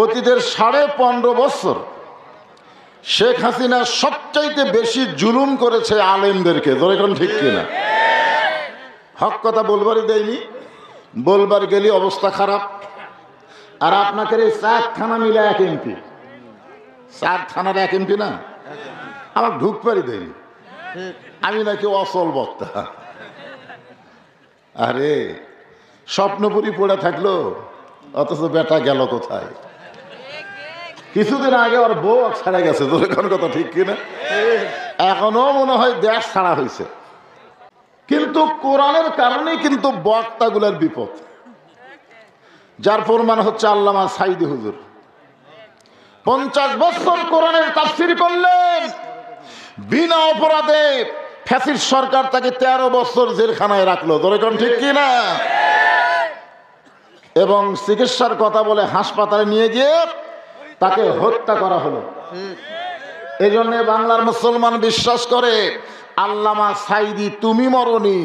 অতীতের 15.5 বছর শেখ হাসিনা সবচাইতে বেশি জুলুম করেছে আলেমদেরকে। ধরে কোন ঠিক কিনা? হক কথা বলবারই দেয়নি, বলবার গেলে অবস্থা খারাপ। আর আপনাকে এই 4 থানা মিলে 1 এমপি, 4 থানার 1 এমপি না, আমার ঢুকবারই দেয়নি। আমি নাকি অসল বক্তা। আরে স্বপ্নপুরি পড়ে থাকলো, অথচ বেটা গেল কোথায়? কিছুদিন আগে ওর বউ ছাড়া গেছে। তোর এখন কথা ঠিক কিনা? এখনো মনে হয় দেশ ছাড়া হয়েছে। কিন্তু কোরআনের কারণেই কিন্তু বক্তাগুলোর বিপদ। যার প্রমাণ হচ্ছে আল্লামা সাইদি হুজুর 50 বছর কোরআনের তাফসীর করলেন বিনা অপরাধে। ফ্যাসিস্ট সরকার তাকে 13 বছর জেলখানায় রাখলো। তোর এখন ঠিক কিনা? এবং চিকিৎসার কথা বলে হাসপাতালে নিয়ে গিয়ে তাকে হত্যা করা হলো। এই জন্য বাংলার মুসলমান বিশ্বাস করে আল্লামা সাইদি তুমি মরনি,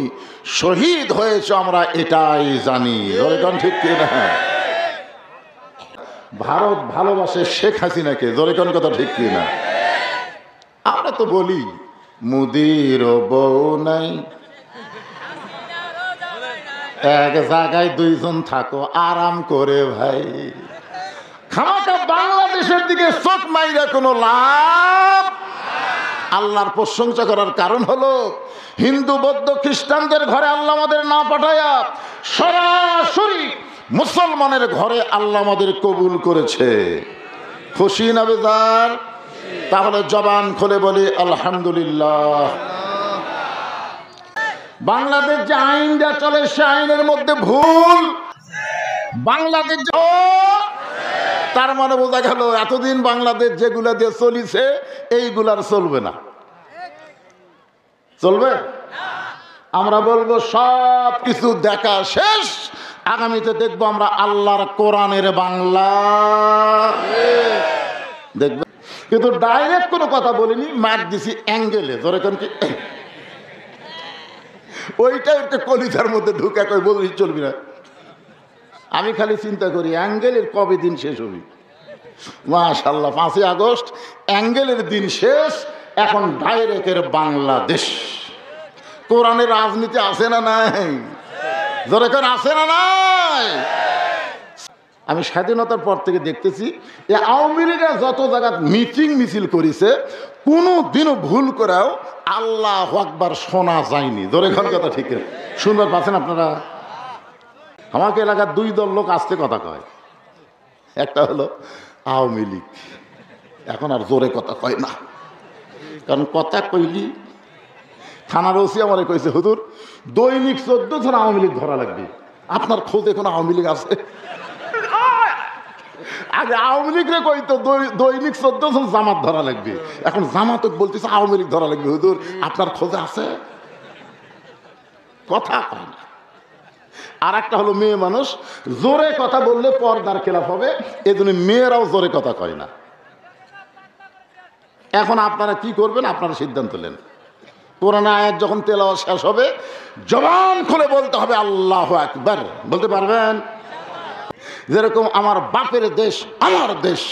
শহীদ হয়েছে, আমরা এটাই জানি। ঠিক কিনা? ভারত ভালোবাসে শেখ হাসিনাকে। জোরেকন কথা ঠিক কিনা? আমরা তো বলি মুদির বউ নাই, এক জায়গায় 2 জন থাকো আরাম করে ভাই। খামাকা বাংলাদেশের দিকে চোখ মাইরা কোনো লাভ। আল্লাহর প্রশংসা করার কারণ হলো হিন্দু বৌদ্ধ খ্রিস্টানদের ঘরে আল্লাহ আমাদের না পাঠায়া সরাসরি মুসলমানের ঘরে আল্লাহ আমাদের কবুল করেছে। খুশি না বেজার? তাহলে জবান খুলে বলি আলহামদুলিল্লাহ। বাংলাদেশ যে আইনটা চলে সে আইনের মধ্যে ভুল। বাংলাদেশ তার মানে বোঝা গেল এতদিন বাংলাদেশ যেগুলা দিয়ে চলিছে এইগুলার চলবে না। চলবে? আমরা বলবো সব কিছু দেখা শেষ, আগামীতে দেখবো আমরা আল্লাহর কোরআনের বাংলা দেখবো। কিন্তু ডাইরেক্ট কোনো কথা বলিনি, মার দিছি অ্যাঙ্গেলে। ধরে কোন কি ওইটা একটা কলিজার মধ্যে ঢুকে কই বলি চলবি না। আমি খালি চিন্তা করি অ্যাঙ্গেলের কবে দিন শেষ হবি। মাশাআল্লাহ 5ই আগস্ট অ্যাঙ্গেলের দিন শেষ, এখন ডাইরেক্টের বাংলাদেশ। কোরআনের রাজনীতি আছে না নাই? যেরকম আছে না নাই? আমি স্বাধীনতার পর থেকে দেখতেছি যে আওয়ামী লীগের যত জায়গা মিটিং মিছিল করেছে কোনো দিনও ভুল করেও আল্লাহু আকবার শোনা যায়নি। জোরে ঘর কথা ঠিক সুন্দর পাচ্ছেন আপনারা? আমাকে এলাকার 2 দল লোক আসতে কথা কয়। একটা হলো আওয়ামী লীগ, এখন আর জোরে কথা কয় না, কারণ কথা কইলি থানার ওসি আমারে কইছে হুজুর দৈনিক 14 জন আওয়ামী লীগ ধরা লাগবে, আপনার খোঁজে কোনো আওয়ামী লীগ আছে? আগে আওয়ামী লীগরে কইতো দৈনিক 14 জন জামাত ধরা লাগবে, এখন জামাত বলতেছে আওয়ামী লীগ ধরা লাগবে। হুজুর আপনার খোঁজে আছে? কথা কয় না। আর একটা হলো মেয়ে মানুষ, জোরে কথা বললে পর্দার খেলাফ হবে, এজন্য মেয়েরাও জোরে কথা কয় না। এখন আপনারা কি করবেন? আপনারা সিদ্ধান্ত নেন। কোরআন আয়াত যখন তেলাওয়াত শেষ হবে জবান খুলে বলতে হবে আল্লাহু আকবার। বলতে পারবেন? যেরকম আমার বাপের দেশ আমার দেশ।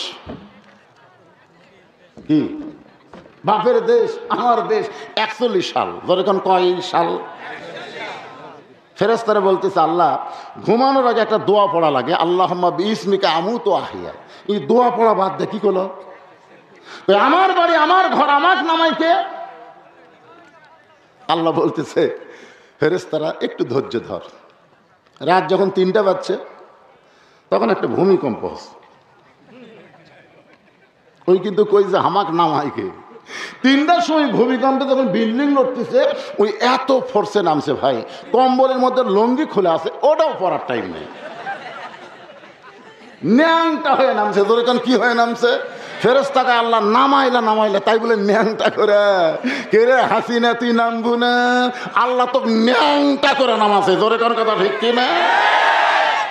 কি বাপের দেশ আমার দেশ? 41 সাল। যেরকম কয় সাল? ফেরেশতারা বলতেছে আল্লাহ ঘুমানোর আগে একটা দোয়া পড়া লাগে, আল্লাহুম্মা বিইসমিকা আমুতু আহইয়া। এই দোয়া পড়া বাদ দিয়ে কি করলো? আমার বাড়ি আমার ঘর আমার নামাইকে। আল্লাহ বলতেছে ফেরেশতারা একটু ধৈর্য ধর। রাত যখন 3টা বাজছে তখন একটা ভূমিকম্প হচ্ছে। ওই কিন্তু কই যে হামাক নামাইকে 3টার সময় ভূমিকম্পে যখন বিল্ডিং লড়তেছে ওই এত ফোর্সে নামছে ভাই, কম্বলের মধ্যে লঙ্গি খুলে আছে ওটাও পরার টাইম নেই, ন্যাংটা হয়ে নামছে। যেরকম কি হয়ে নামছে? ফেরেশতাকে আল্লাহ নামাইলা তাই বলে ন্যাংটা করে কে রে হাসিনা তুই নামবো না? আল্লাহ তো ন্যাংটা করে নামাছে। জোরে কোন কথা ঠিক কিনা?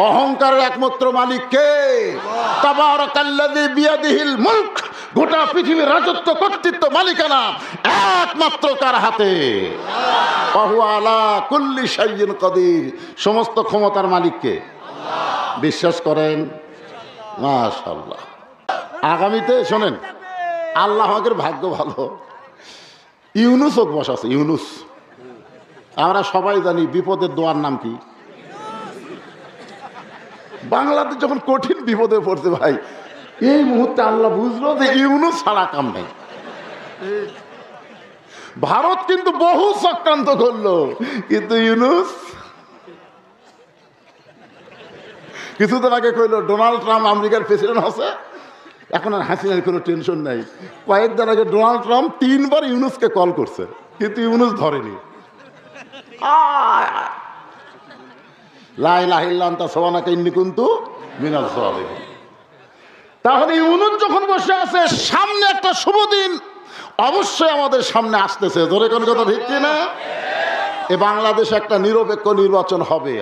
অহংকারের একমাত্র মালিক কে? তাবারাকাল্লাযী বিয়াদিহিল মুলক। গোটা পৃথিবীর রাজত্ব কর্তৃত্ব মালিকানা একমাত্র কার হাতে? ওয়া হুয়া আলা কুল্লি শাইইন কাদির। সমস্ত ক্ষমতার মালিক কে? বিশ্বাস করেন? মাশাআল্লাহ। আগামীতে শোনেন, আল্লাহ আমাদের ভাগ্য ভালো, ইউনুস ওক বসাছে। ইউনুস, আমরা সবাই জানি বিপদের দোয়ার নাম কি। বাংলাদেশ যখন কঠিন বিপদে পড়ছে ভাই, এই মুহূর্তে আল্লাহ বুঝলো যে ইউনুস ছাড়া কাম নেই। ভারত কিন্তু বহু চক্রান্ত করলো, কিন্তু ইউনুস কিছুদিন আগে কইলো ডোনাল্ড ট্রাম্প আমেরিকার প্রেসিডেন্ট হচ্ছে, এখন আর হাসিনার কোনো টেনশন নাই। কয়েকদিন আগে ডোনাল্ড ট্রাম্প 3 বার ইউনুসকে কল করছে, কিন্তু ইউনুস ধরেনি। লা ইলাহা ইল্লা আনতা সুবহানাকা ইন্নী কুনতু মিনাজ জালিমিন। তাহলে ইউনুস যখন বসে আছে, সামনে একটা শুভ দিন অবশ্যই আমাদের সামনে আসতেছে। ধরে কোন কথা ঠিক কিনা? এ বাংলাদেশে একটা নিরপেক্ষ নির্বাচন হবে।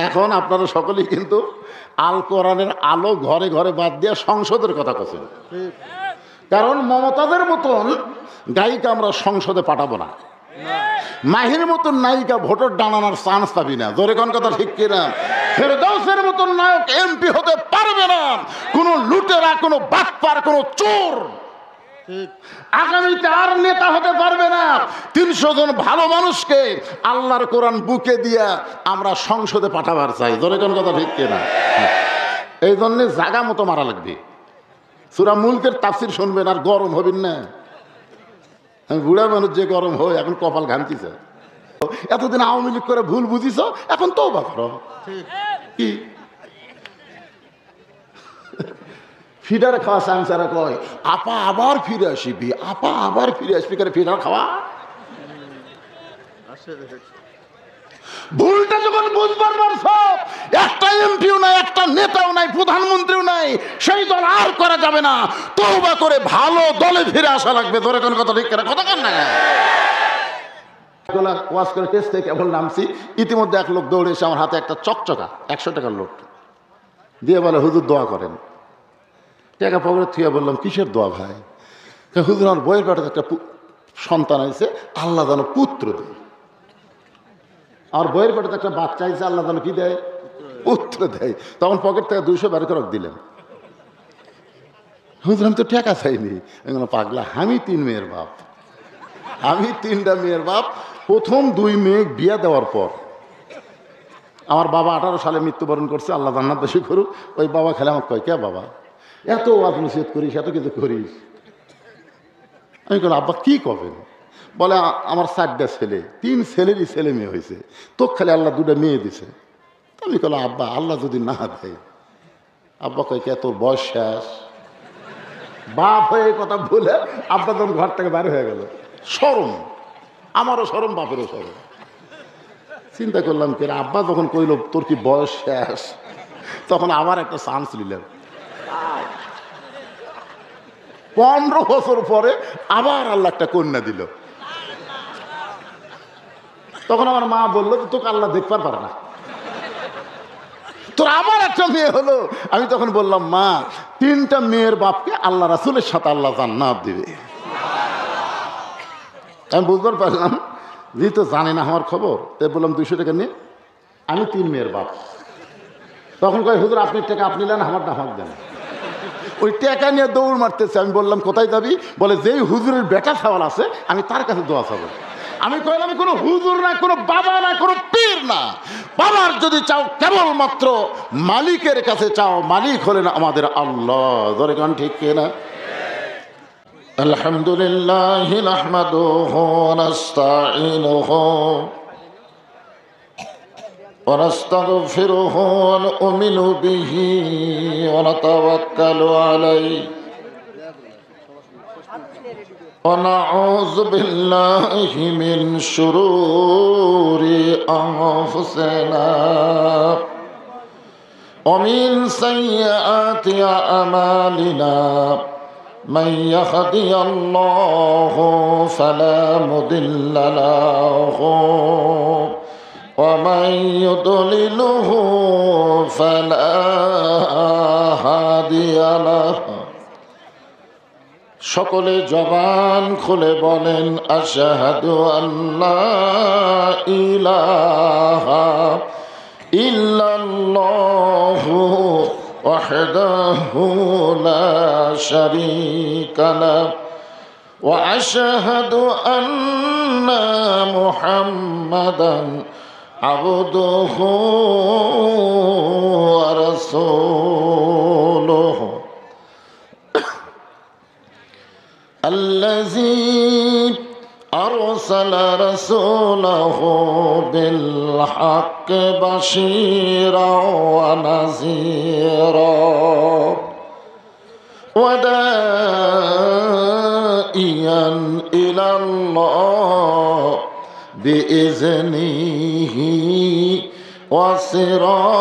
এখন আপনারা সকলেই কিন্তু আল কোরআনের আলো ঘরে ঘরে বাদ দিয়ে সংসদের কথা বলছেন, কারণ মমতাদের মতন গায়িকা আমরা সংসদে পাঠাবো না, মাহির মতন নায়িকা ভোটের ডানানোর চান্স পাবি না। জোরে কোন কথা ঠিক কিনা? ফেরদৌসের মতন নায়ক এমপি হতে পারবে না, কোন লুটেরা, কোন বাটপার, কোন চোর আগামীতে আর নেতা হতে পারবে না। 300 জন ভালো মানুষকে আল্লাহর কোরআন বুকে দিয়া আমরা সংসদে পাঠাবার চাই। জোরে কোন কথা ঠিক কিনা? এই জন্য জায়গা মতো মারা লাগবে। সূরা মুলকের তাফসীর শুনবেন আর গরম হবেন না। আমি বুড়া মানুষ, যে গরম হয় এখন কপাল ঘামতিছে। এতদিন আওয়ামী লীগ করে ভুল বুঝিস, এখন তওবা করো। কি ফিডার খাওয়া সাংসারা কয়, আপা আবার ফিরে আসবি, আপা আবার ফিরে আসবি করে ফিডার খাওয়া। ভুলটা যখন বুঝবার পারছ, একটা এমপিও নাই, একটা নেতাও নাই, প্রধানমন্ত্রীও নাই, সেই দল আর করা যাবে না। তওবা করে ভালো দলে ফিরে আসা লাগবে। ধরে কোন কথা ঠিক করে কথা কন না। ওয়াজ করে টেস্ট থেকে কেবল নামছি, ইতিমধ্যে এক লোক দৌড়ে এসে আমার হাতে একটা চকচকা 100 টাকার নোট দিয়ে বলে, হুজুর দোয়া করেন। টাকা পকেটে থুয়ে বললাম, কিসের দোয়া ভাই? হুজুর আমার বইয়ের পেটে একটা সন্তান হয়েছে, আল্লাহ যেন পুত্র দেয়। আমার বইয়ের পেটে একটা বাচ্চা হয়েছে, আল্লাহ যেন কি দেয়? পুত্র দেয়। তখন পকেট থেকে 200 বের করে দিলেন। হুজুর আমি তো টাকা চাইনি। পাগলা, আমি 3 মেয়ের বাপ, আমি 3টা মেয়ের বাপ। প্রথম 2 মেয়ে বিয়ে দেওয়ার পর আমার বাবা 18 সালে মৃত্যুবরণ করছে, আল্লাহ জান্নাত বেশি করুক। ওই বাবা খেলে আমাকে কয়, কে বাবা এত ওয়াজ নসিহত করিস, এত কিছু করিস? আমি বলি, আব্বা কি করবেন? বলে, আমার 4টা ছেলে, 3 ছেলেরই ছেলে মেয়ে হয়েছে, তো খালি আল্লাহ 2টা মেয়ে দিছে। আমি বললাম, আব্বা আল্লাহ যদি না দেয়? আব্বা কয়, কে তোর বয়স শেষ? বাপ হয়ে কথা বলে আব্বা তখন ঘর থেকে বাইরে হয়ে গেল। শরম, আমারও শরম, বাপেরও শরম। চিন্তা করলাম, কে আব্বা যখন কইল তোর কি বয়স শেষ, তখন আবার একটা চান্স নিলাম। 15 বছর পরে আবার আল্লাহ একটা কন্যা দিল। তখন আমার মা বললো, তোকে আল্লাহ দেখবার পারে না, তোর আবার একটা মেয়ে হলো। আমি তখন বললাম, মা 3টা মেয়ের বাপকে আল্লাহ রাসূলের সাথে আল্লাহ জান্নাত দিবে। আমি বুঝবার পারলাম যে তো জানে না আমার খবর। তাই বললাম, 200 টাকা নিয়ে, আমি 3 মেয়ের বাপ। তখন কয়, হুজুর আপনি টাকা আপনি নেন, আমারটা আমাকে দেন। ওই টাকা নিয়ে দৌড় মারতেছে। আমি বললাম, কোথায় যাবি? বলে, যেই হুজুরের বেটা সওয়াল আছে আমি তার কাছে দোয়া চাবো। আমি কইলাম, আমি কোনো হুজুর না, কোনো বাবা না, কোনো পীর না। বাবার যদি চাও কেবলমাত্র মালিকের কাছে চাও, মালিক হলেন আমাদের আল্লাহ। ধরে গান ঠিক কিনা? আলহামদুলিল্লাহ নাহমাদুহু ওয়া নাস্তাঈনুহু ওয়া নাস্তাগফিরুহু ওয়া নু'মিনু বিহি ওয়া নাতাওয়াক্কালু আলাইহি ওয়া নাউযু বিল্লাহি মিন শুরুরি আনফুসিনা ওয়া মিন সাইয়্যাতি আমালিনা من يهدي الله فلا مضل له ومن يضلله فلا هادي له সকলে জবান খুলে বলেন, আশহাদু আল্লা ইলাহা ইল্লাল্লাহু ওয়াহদাহু লা শারীকা লাহু ওয়া আশহাদু আন্না মুহাম্মাদান আবদুহু ওয়া রাসূলুহু الذي أرسل رسوله بالحق بشيرا ونذيرا وداعيا إلى الله بإذنه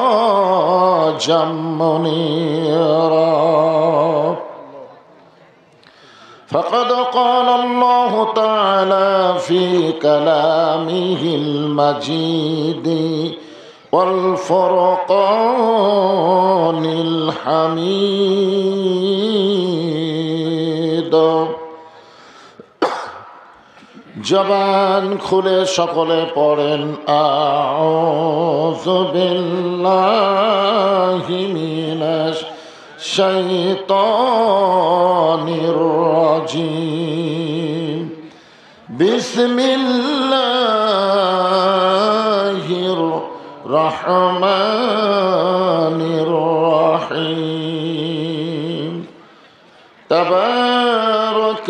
وسراجا منيرا فقد قال الله تعالى في كلامه المجيد والفرقان الحميد জবান খুলে সকলে পড়েন আউযু বিল্লাহি মিনাশ শাইতানির রাজিম বিসমিল্লাহির রহমানির রহিম তাবারাকাল্লাযী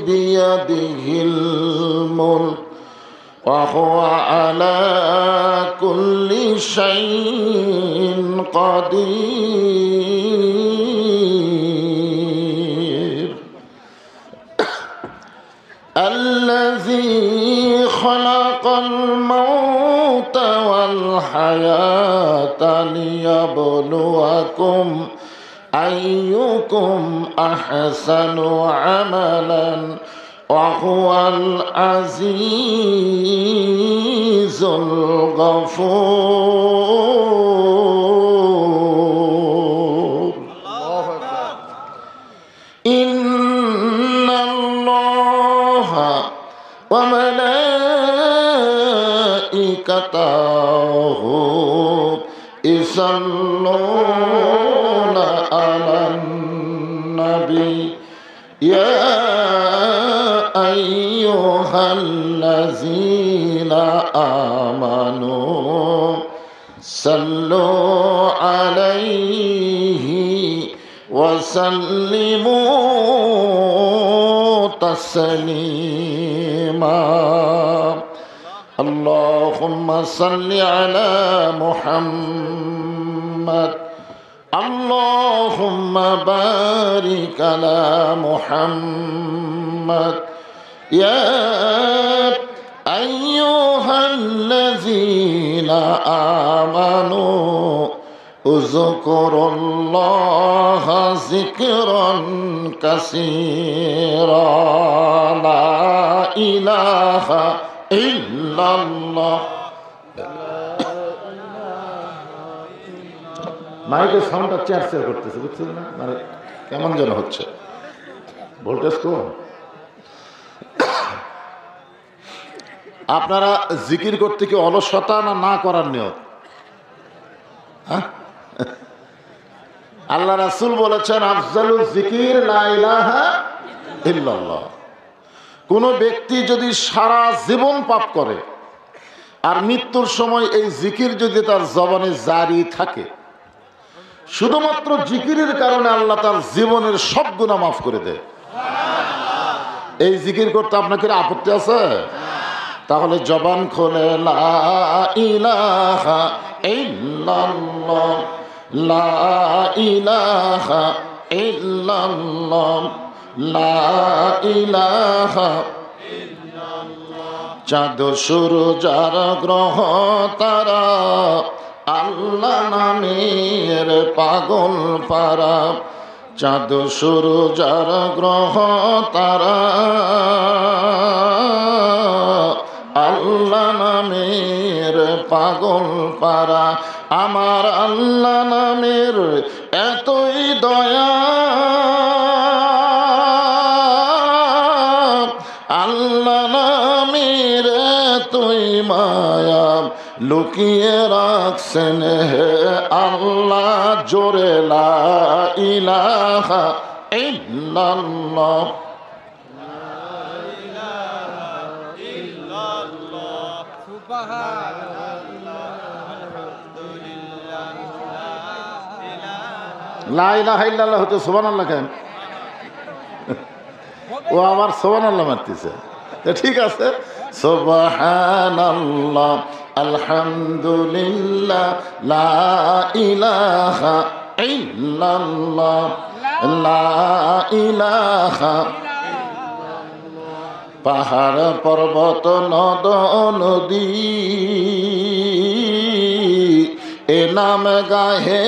বিয়াদিহিল মুলক وهو على كل شيء قدير الذي خلق الموت والحياة ليبلوكم أيكم أحسن عملا وهو العزيز الغفور إن الله وملائكته يصلون على النبي يا أيها الذين آمنوا صلوا عليه وسلموا تسليما اللهم صل على محمد اللهم بارك على محمد يا أيها الذين آمنوا اذكروا الله ذكرا كثيرا لا إله إلا الله মাইকের সাউন্ডটা চেয়ার করতেছে বুঝছেন না মানে কেমন যেন হচ্ছে ভোল্টেজ কম আপনারা জিকির করতে কি অলসতা না না করার নিয়ত আল্লাহ রাসূল বলেছেন আফজালুল জিকির লা ইলাহা ইল্লাল্লাহ কোন ব্যক্তি যদি সারা জীবন পাপ করে আর মৃত্যুর সময় এই জিকির যদি তার জবানে জারি থাকে শুধুমাত্র জিকিরের কারণে আল্লাহ তার জীবনের সব গুনাহ মাফ করে দেয় এই জিকির করতে আপনাকে আপত্তি আছে তাহলে জবান খোলে লা ইলাহা ইল্লাল্লাহ লা ইলাহা ইল্লাল্লাহ লা ইলাহা ইল্লাল্লাহ চাঁদ সূরজ আর গ্রহ তারা আল্লাহ নামের পাগল পারা চাঁদ সূরজ আর গ্রহ তারা আল্লাহ নামের পাগল পারা আমার আল্লাহ নামের এতই দয়া আল্লাহ নামের এতই মায়া লুকিয়ে রাখছেন হে আল্লাহ জোরে লা ইলাহা ইল্লাল্লাহ। লা ইলাহা ইল্লাল্লাহ হতে সুবহানাল্লাহ কেন? ও আবার সুবহানাল্লাহ মারতেছে। ঠিক আছে, সুবহানাল্লাহ আলহামদুলিল্লাহ লা ইলাহা ইল্লাল্লাহ লা ইলাহা। পাহাড় পর্বত নদ নদী এ নাম গাহে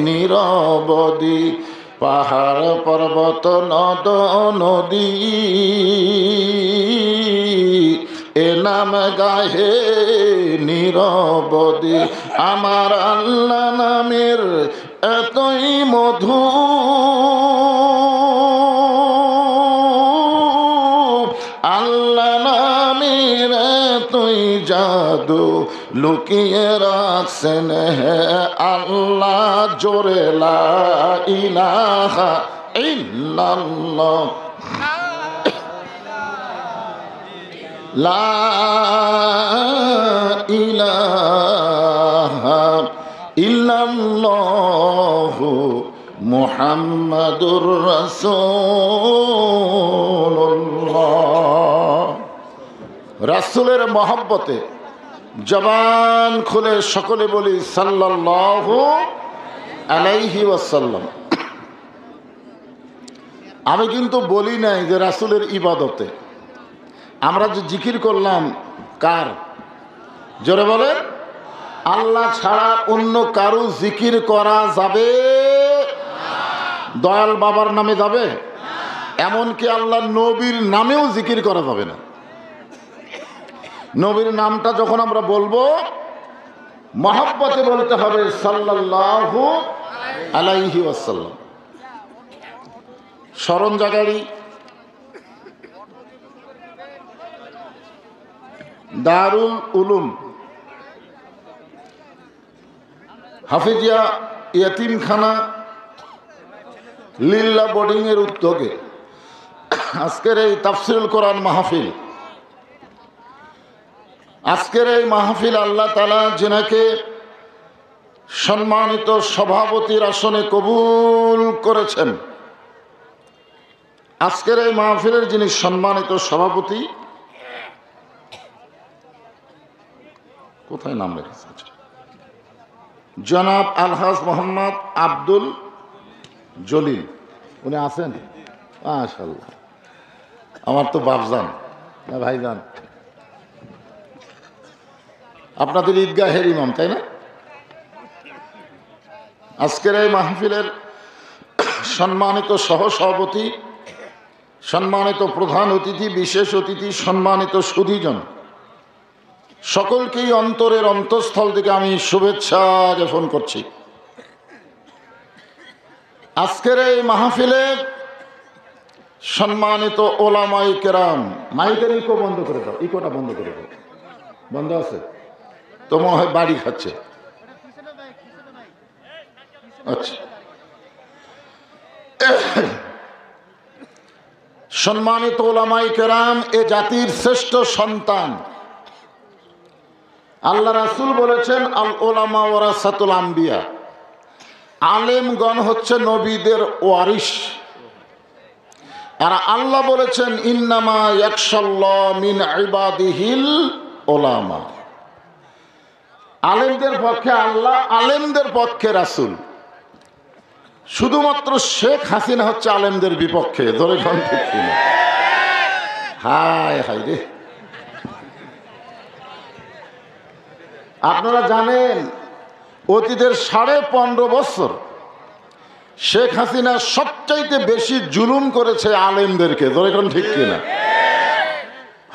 নিরবধি। পাহাড় পর্বত নদ নদী এ নাম গাহে নিরবধি। আমার আল্লাহ নামের এতই মধু, আল্লাহ নামের এতই জাদু, লুকিয়ে রাখছেন হে আল্লাহ জোরে লা ইলাহা ইল্লাল্লাহ লা ইলাহা ইল্লাল্লাহু মুহাম্মাদুর রাসূলুল্লাহ। রাসূলের মহব্বতে জবান খুলে সকলে বলি সাল্লাল্লাহু আলাইহি ওয়াসাল্লাম। আমি কিন্তু বলি নাই যে রাসূলের ইবাদতে। আমরা যে জিকির করলাম কার? জোরে বলেন। আল্লাহ ছাড়া অন্য কারো জিকির করা যাবে? দয়াল বাবার নামে যাবে? এমনকি আল্লাহ নবীর নামেও জিকির করা যাবে না। নবীর নামটা যখন আমরা বলবো মহব্বতে বলতে হবে সাল্লাল্লাহু আলাইহি ওয়াসাল্লাম। স্মরণ জাগাড়ি দারুল উলুম হাফিজিয়া ইয়াতিমখানা লিল্লা বোর্ডিং এর উদ্যোগে আজকের এই তাফসিরুল কোরআন মাহফিল, আজকের এই মাহফিল আল্লাহ তাআলা যিনাকে সম্মানিত সভাপতির আসনে কবুল করেছেন, আজকের এই মাহফিলের যিনি সম্মানিত সভাপতি, কোথায় নাম রেখেছে, জনাব আলহাজ মোহাম্মদ আব্দুল জলিল, উনি আছেন? মাশাআল্লাহ, আমার তো বাপজান না ভাইজান, আপনাদের ঈদগাহের ইমাম, তাই না? আজকের এই মাহফিলের সম্মানিত সহসভাপতি, সম্মানিত প্রধান অতিথি, বিশেষ অতিথি, সম্মানিত সুধীজন, সকলকেই অন্তরের অন্তঃস্থল থেকে আমি শুভেচ্ছা জ্ঞাপন করছি। আজকের এই মাহফিলে সম্মানিত ওলামায়ে কেরাম, মাইকের ইকো বন্ধ করে দাও, ইকোটা বন্ধ করে দাও, বন্ধ আছে তো মনে হয় বাড়ি খাচ্ছে। আচ্ছা, সম্মানিত ওলামায়ে কেরাম, এ জাতির শ্রেষ্ঠ সন্তান। আল্লাহ রাসূল বলেছেন আল উলামা ওয়ারাসাতুল আম্বিয়া, আলেমগণ হচ্ছে নবীদের ওয়ারিস। আর আল্লাহ বলেছেন ইন্নামা ইয়াখশাল্লাহ মিন ইবাদিহিল উলামা, আলেমদের পক্ষে আল্লাহ, আলেমদের পক্ষে রাসূল। শুধুমাত্র শেখ হাসিনা হচ্ছে আলেমদের বিপক্ষে। ধরে কোন ঠিক কিনা? হায় হায় রে, আপনারা জানেন অতীতের 15.5 বছর শেখ হাসিনা সবচাইতে বেশি জুলুম করেছে আলেমদেরকে। ধরে কোন ঠিক কিনা?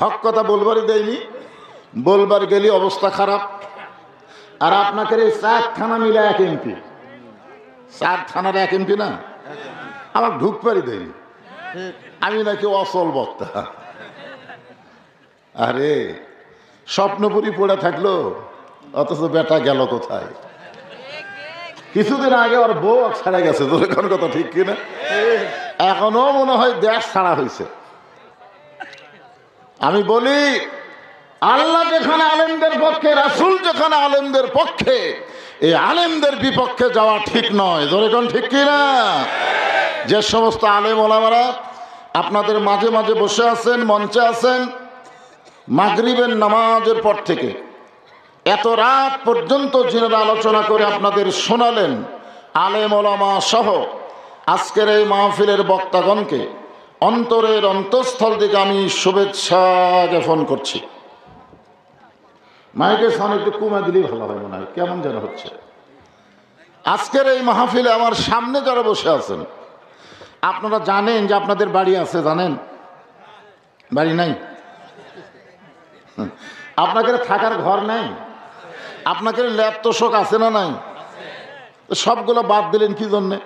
হক কথা বলবারই দেয়নি, বলবার গেলে অবস্থা খারাপ। আর আপনাকে এই 4 থানা মিলে 1 এমপি, 4 থানার 1 এমপি না, আমার ঢুকবারই দেয়নি, আমি নাকি অসল বক্তা। আরে স্বপ্নপুরি পড়ে থাকলো, অথচ বেটা গেল কোথায়? কিছুদিন আগে ওর বউ ছাড়া গেছে, তোর কোন কথা ঠিক কিনা? এখনো মনে হয় দেশ ছাড়া হয়েছে। আমি বলি, আল্লাহ যেখানে আলেমদের পক্ষে, রাসূল যেখানে আলেমদের পক্ষে, এই আলেমদের বিপক্ষে যাওয়া ঠিক নয়। জোরে কোন ঠিক কিনা? যে সমস্ত আলেম ওলামারা আপনাদের মাঝে মাঝে বসে আছেন, মঞ্চে আছেন, মাগরিবের নামাজের পর থেকে এত রাত পর্যন্ত যিনারা আলোচনা করে আপনাদের শোনালেন, আলেম ওলামা সহ আজকের এই মাহফিলের বক্তাগণকে অন্তরের অন্তঃস্থল থেকে আমি শুভেচ্ছা জ্ঞাপন করছি। মাইকের সামনে একটু কমে দিলেই ভালো হয়, মনে হয় কেমন যেন হচ্ছে। আজকের এই মাহফিলে আমার সামনে যারা বসে আছেন, আপনারা জানেন যে আপনাদের বাড়ি আছে? জানেন? বাড়ি নাই? আপনাদের থাকার ঘর নাই? আপনাদের ল্যাব তোষক আছে না নাই? সবগুলো বাদ দিলেন কি জন্যে?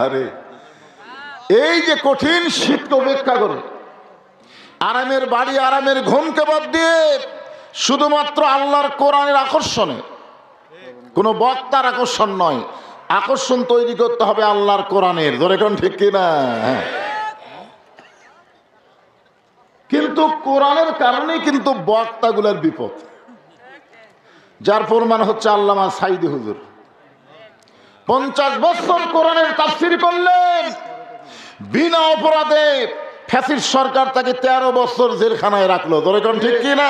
আরে এই যে কঠিন শীতকে উপেক্ষা করে আরামের বাড়ি, আরামের ঘুমকে বাদ দিয়ে শুধুমাত্র আল্লাহর কোরআনের আকর্ষণে, কোনো বক্তার আকর্ষণ নয়, আকর্ষণ তৈরি করতে হবে আল্লাহর কোরআনের। ধরে কোন ঠিক কিনা? কিন্তু কোরআনের কারণেই কিন্তু বক্তাগুলোর বিপদ। যার প্রমাণ হচ্ছে আল্লামা সাইদি হুজুর 50 বছর কোরআনের তাফসীর করলেন বিনা অপরাধে। ফ্যাসিস্ট সরকার তাকে 13 বছর জেলখানায় রাখলো। ধরে কোন ঠিক কিনা?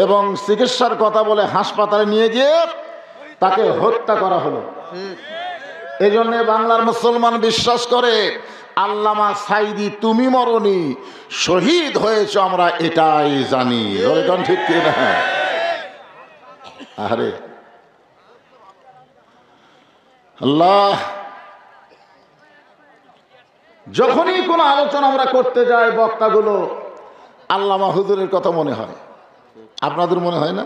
এবং চিকিৎসার কথা বলে হাসপাতালে নিয়ে গিয়ে তাকে হত্যা করা হলো। এই জন্য বাংলার মুসলমান বিশ্বাস করে আল্লামা সাইদি তুমি মরনি, শহীদ হয়েছ আমরা এটাই জানি। ধরে কোন ঠিক কিনা? আরে আল্লাহ, যখনই কোনো আলোচনা আমরা করতে যাই বক্তাগুলো আল্লামা হুজুরের কথা মনে হয়। আপনাদের মনে হয় না?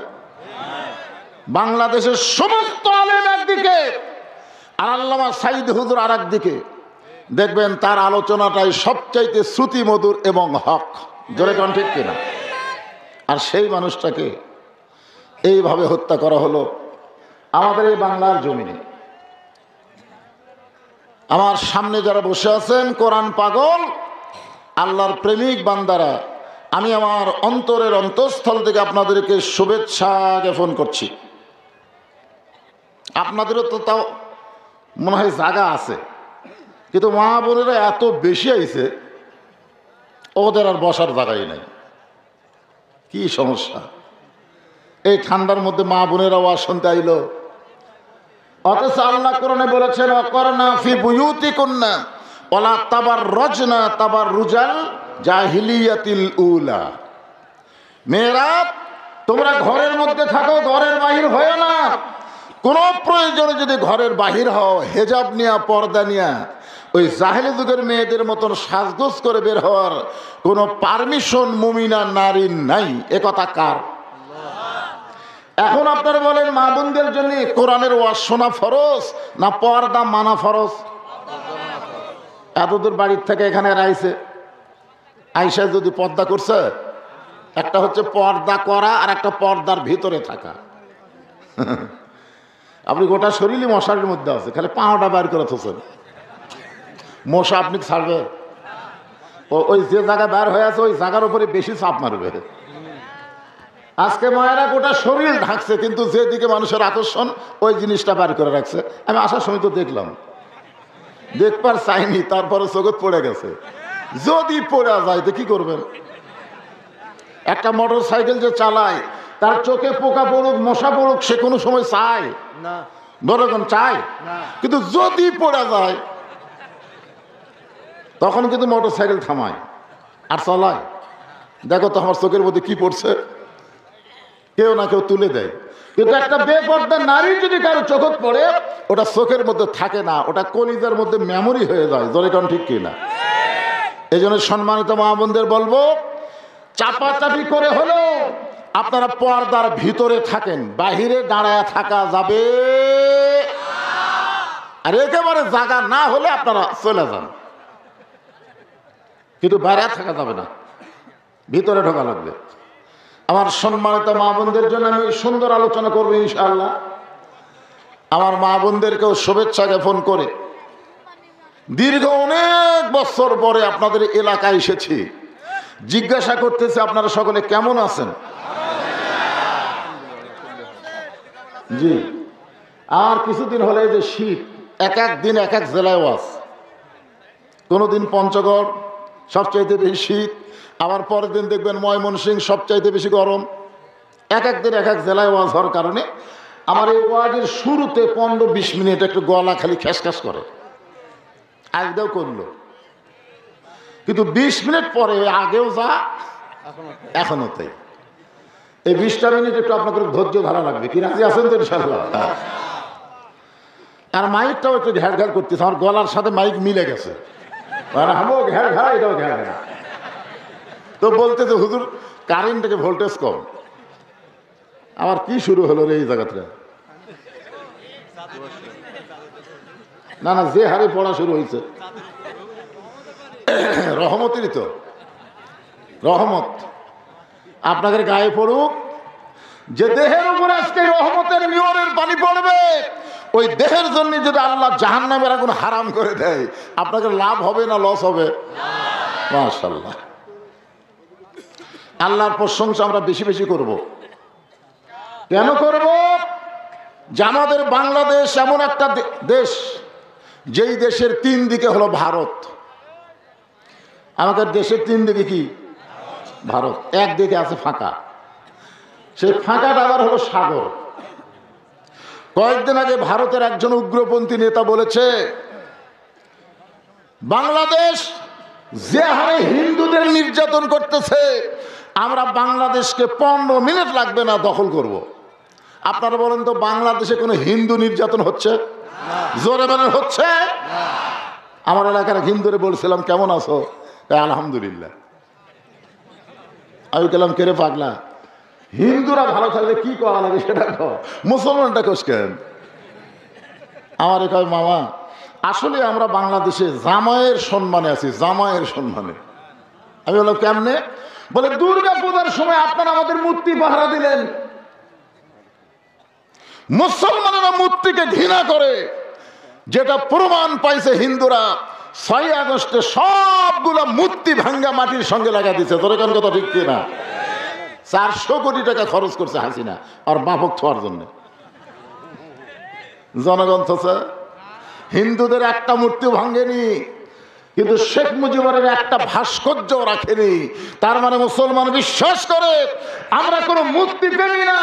বাংলাদেশের সমস্ত আলেম একদিকে আর আল্লামা সাইদ হুজুর আর একদিকে, দেখবেন তার আলোচনাটাই সবচাইতে শ্রুতি মধুর এবং হক। জোরে কোন ঠিক কিনা? আর সেই মানুষটাকে এইভাবে হত্যা করা হলো আমাদের এই বাংলার জমিনে। আমার সামনে যারা বসে আছেন কোরআন পাগল আল্লাহর প্রেমিক বান্দারা, আমি আমার অন্তরের অন্তঃস্থল থেকে আপনাদেরকে শুভেচ্ছা জ্ঞাপন করছি। আপনাদেরও তো তাও মনে হয় জায়গা আছে, কিন্তু মা বোনেরা এত বেশি আইছে ওদের আর বসার জায়গাই নাই। কি সমস্যা! এই ঠান্ডার মধ্যে মা বোনেরা ওয়াজ শুনতে আইলো, অথচ আল্লাহ কোরআনে বলেছেন ওয়াকরনা ফি বুয়ুতিকুন্না ওয়ালা তাবাররাজনা তাবাররুজাল জাহিলিয়াতিল উলা। মেয়েরা তোমরা ঘরের মধ্যে থাকো, ঘরের বাহির হয় না। কোন প্রয়োজনে যদি ঘরের বাহির হও হেজাব নিয়া, পর্দা নিয়া, ওই জাহেলি যুগের মেয়েদের মতন সাজগোজ করে বের হওয়ার কোনো পারমিশন মুমিনা নারীর নাই। এ কথা কার? এখন আপনারা বলেন মা বোনদের জন্য কোরআনের ওয়াজ শোনা ফরজ না পর্দা মানা ফরজ? এতদূর বাড়ির থেকে এখানে আইছে, আইসা যদি পর্দা করছে, একটা হচ্ছে পর্দা করা আর একটা পর্দার ভিতরে থাকা। আপনি গোটা শরীরই মশারির মধ্যে আছে, খালি পাওয়াটা বাইর করে থাকছেন, মশা আপনি ছাড়বে? ওই যে জায়গা বের হয়ে আছে ওই জায়গার উপরে বেশি চাপ মারবে। আজকে মায়েরা গোটা শরীর ঢাকছে, কিন্তু যেদিকে মানুষের আকর্ষণ ওই জিনিসটা বের করে রাখছে। আমি আসার সময় তো দেখলাম, দেখবার চাইনি, তারপরে চোখত পড়ে গেছে। যদি পড়ে যায় তো কি করবেন? একটা মোটর সাইকেল যে চালায় তার চোখে পোকা পড়ুক, মশা পড়ুক, সে কোনো সময় চায় না? ধরুন চায়, কিন্তু যদি পড়ে যায় তখন কিন্তু মোটর সাইকেল থামায় আর চলায়। দেখো তো আমার চোখের মধ্যে কি পড়ছে, কেউ না কেউ তুলে দেয়। কিন্তু একটা বেপর্দা নারী যদি কারো চোখত পড়ে, ওটা চোখের মধ্যে থাকে না, ওটা কলিজার মধ্যে মেমোরি হয়ে যায়। জোরে কারণ ঠিক কিনা? এই জন্য সম্মানিত মা বোনদের বলবো, চাপাচাপি করে হলো আপনারা পর্দার ভিতরে থাকেন, বাহিরে দাঁড়ায় থাকা যাবে আর একেবারে জায়গা না হলে আপনারা চলে যান, কিন্তু বাইরে থাকা যাবে না, ভিতরে ঢোকা লাগবে। আমার সম্মানিত মা বোনদের জন্য আমি সুন্দর আলোচনা করবো ইনশাআল্লাহ। আমার মা বোনদেরকেও শুভেচ্ছা জ্ঞাপন করে দীর্ঘ অনেক বছর পরে আপনাদের এলাকায় এসেছি। জিজ্ঞাসা করতেছে আপনারা সকলে কেমন আছেন? জি, আর কিছুদিন হলে যে শীত, এক এক দিন এক এক জেলায় ওয়াজ। কোনোদিন পঞ্চগড় সবচাইতে বেশি শীত, আবার পরের দিন দেখবেন ময়মনসিংহ সবচাইতে বেশি গরম। এক এক দিন এক এক জেলায় ওয়াজ হওয়ার কারণে আমার এই ওয়াজের শুরুতে 15-20 মিনিট একটু গলা খালি খ্যাসখ্যাস করে, আজকেও করলো। কিন্তু 20 মিনিট পরে আগেও যা এখনো তাই। এই 20টা মিনিট একটু আপনাদের ধৈর্য ধরা লাগবে। কি রাজি আছেন তো ইনশাআল্লাহ? আর মাইকটাও একটু ঘ্যাড় ঘ্যাড় করতেছে, আমার গলার সাথে মাইক মিলে গেছে, আমও ঘ্যাড় ঘ্যাড় এটাও ঘ্যাড় ঘ্যাড়। তো বলতেছে হুজুর কারেন্ট থেকে ভোল্টেজ কম। আবার কি শুরু হলো রে এই জায়গাটা? না না, যে হারে পড়া শুরু হয়েছে রহমতেরই তো রহমত আপনাদের গায়ে পড়ুক। যে দেহের উপরে আজকে রহমতের মিয়রের পানি পড়বে, ওই দেহের জন্য যদি আল্লাহ জাহান্নামের আগুন হারাম করে দেয়, আপনাদের লাভ হবে না লস হবে? মাশাআল্লাহ, আল্লাহর প্রশংসা আমরা বেশি বেশি করব। কেন করব? যে আমাদের বাংলাদেশ এমন একটা দেশ, যেই দেশের 3 দিকে হলো ভারত। আমাদের দেশের 3 দিকে কি? ভারত। একদিকে আছে ফাঁকা, সেই ফাঁকাটা আবার হলো সাগর। কয়েকদিন আগে ভারতের একজন উগ্রপন্থী নেতা বলেছে, বাংলাদেশ যে হারে হিন্দুদের নির্যাতন করতেছে, আমরা বাংলাদেশকে 15 মিনিট লাগবে না দখল করব। আপনারা বলেন তো, বাংলাদেশে কোনো হিন্দু নির্যাতন হচ্ছে? জোরে বলেন, হচ্ছে? আমার এলাকার হিন্দুরে বলছিলাম কেমন আছো? আলহামদুলিল্লাহ। আমি গেলাম, কেরে পাগলা, হিন্দুরা ভালো থাকলে কি করা লাগে সেটা কর, মুসলমানটা কোস কেন? আমার কয় মামা, আসলে আমরা বাংলাদেশে জামাইয়ের সম্মানে আছি, জামাইয়ের সম্মানে। আমি বললাম কেমনে? বলে দুর্গা পূজার সময় আপনারা আমাদের মূর্তি পাহারা দিলেন। মুসলমানেরা মূর্তিকে ঘৃণা করে, যেটা প্রমাণ পাইছে হিন্দুরা 6 আগস্টে সবগুলা মূর্তি ভাঙ্গা মাটির সঙ্গে লাগা দিচ্ছে। তোর কোন কথা ঠিক কিনা? 400 কোটি টাকা খরচ করছে হাসিনা আর বাপক ছোঁয়ার জন্য। জনগণ থসে, হিন্দুদের একটা মূর্তি ভাঙ্গেনি, কিন্তু শেখ মুজিবের একটা ভাস্কর্য রাখেনি। তার মানে মুসলমান বিশ্বাস করে আমরা কোনো মূর্তি প্রেমী না,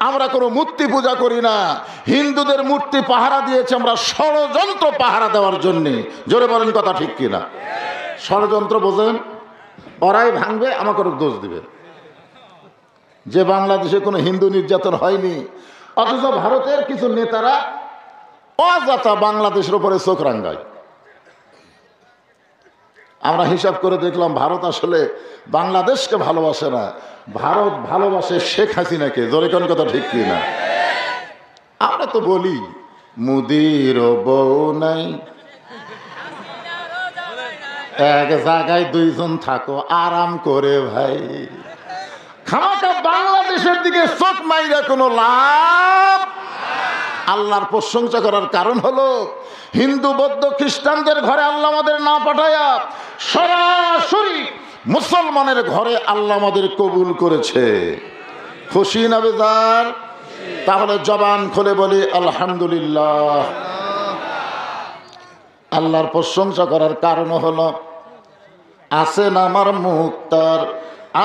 আমরা কোনো মূর্তি পূজা করি না। হিন্দুদের মূর্তি পাহারা দিয়েছে আমরা ষড়যন্ত্র পাহারা দেওয়ার জন্যে। জোরে বলেন কথা ঠিক কিনা? ষড়যন্ত্র বোঝেন? ওরাই ভাঙবে, আমাকে দোষ দিবে যে বাংলাদেশে কোনো হিন্দু নির্যাতন হয়নি। অথচ ভারতের কিছু নেতারা অযথা বাংলাদেশের উপরে চোখ রাঙ্গায়। আমরা হিসাব করে দেখলাম, ভারত আসলে বাংলাদেশকে ভালোবাসে না, ভারত ভালোবাসে শেখ হাসিনাকে। জোরে কোন কথা ঠিক কি না? আমরা তো বলি মুদির বউ নাই, এক জায়গায় 2 জন থাকো আরাম করে ভাই। খামাকা বাংলাদেশের দিকে চোখ মাইরা কোনো লাভ। আল্লাহর প্রশংসা করার কারণ হলো, হিন্দু বৌদ্ধ খ্রিস্টানদের ঘরে আল্লাহ আমাদের না পাঠায়া সরাসরি মুসলমানের ঘরে আল্লাহ আমাদের কবুল করেছে। খুশি না বেজার? তাহলে জবান খুলে বলি আলহামদুলিল্লাহ। আল্লাহর প্রশংসা করার কারণ হলো, আছেন আমার মুক্তার,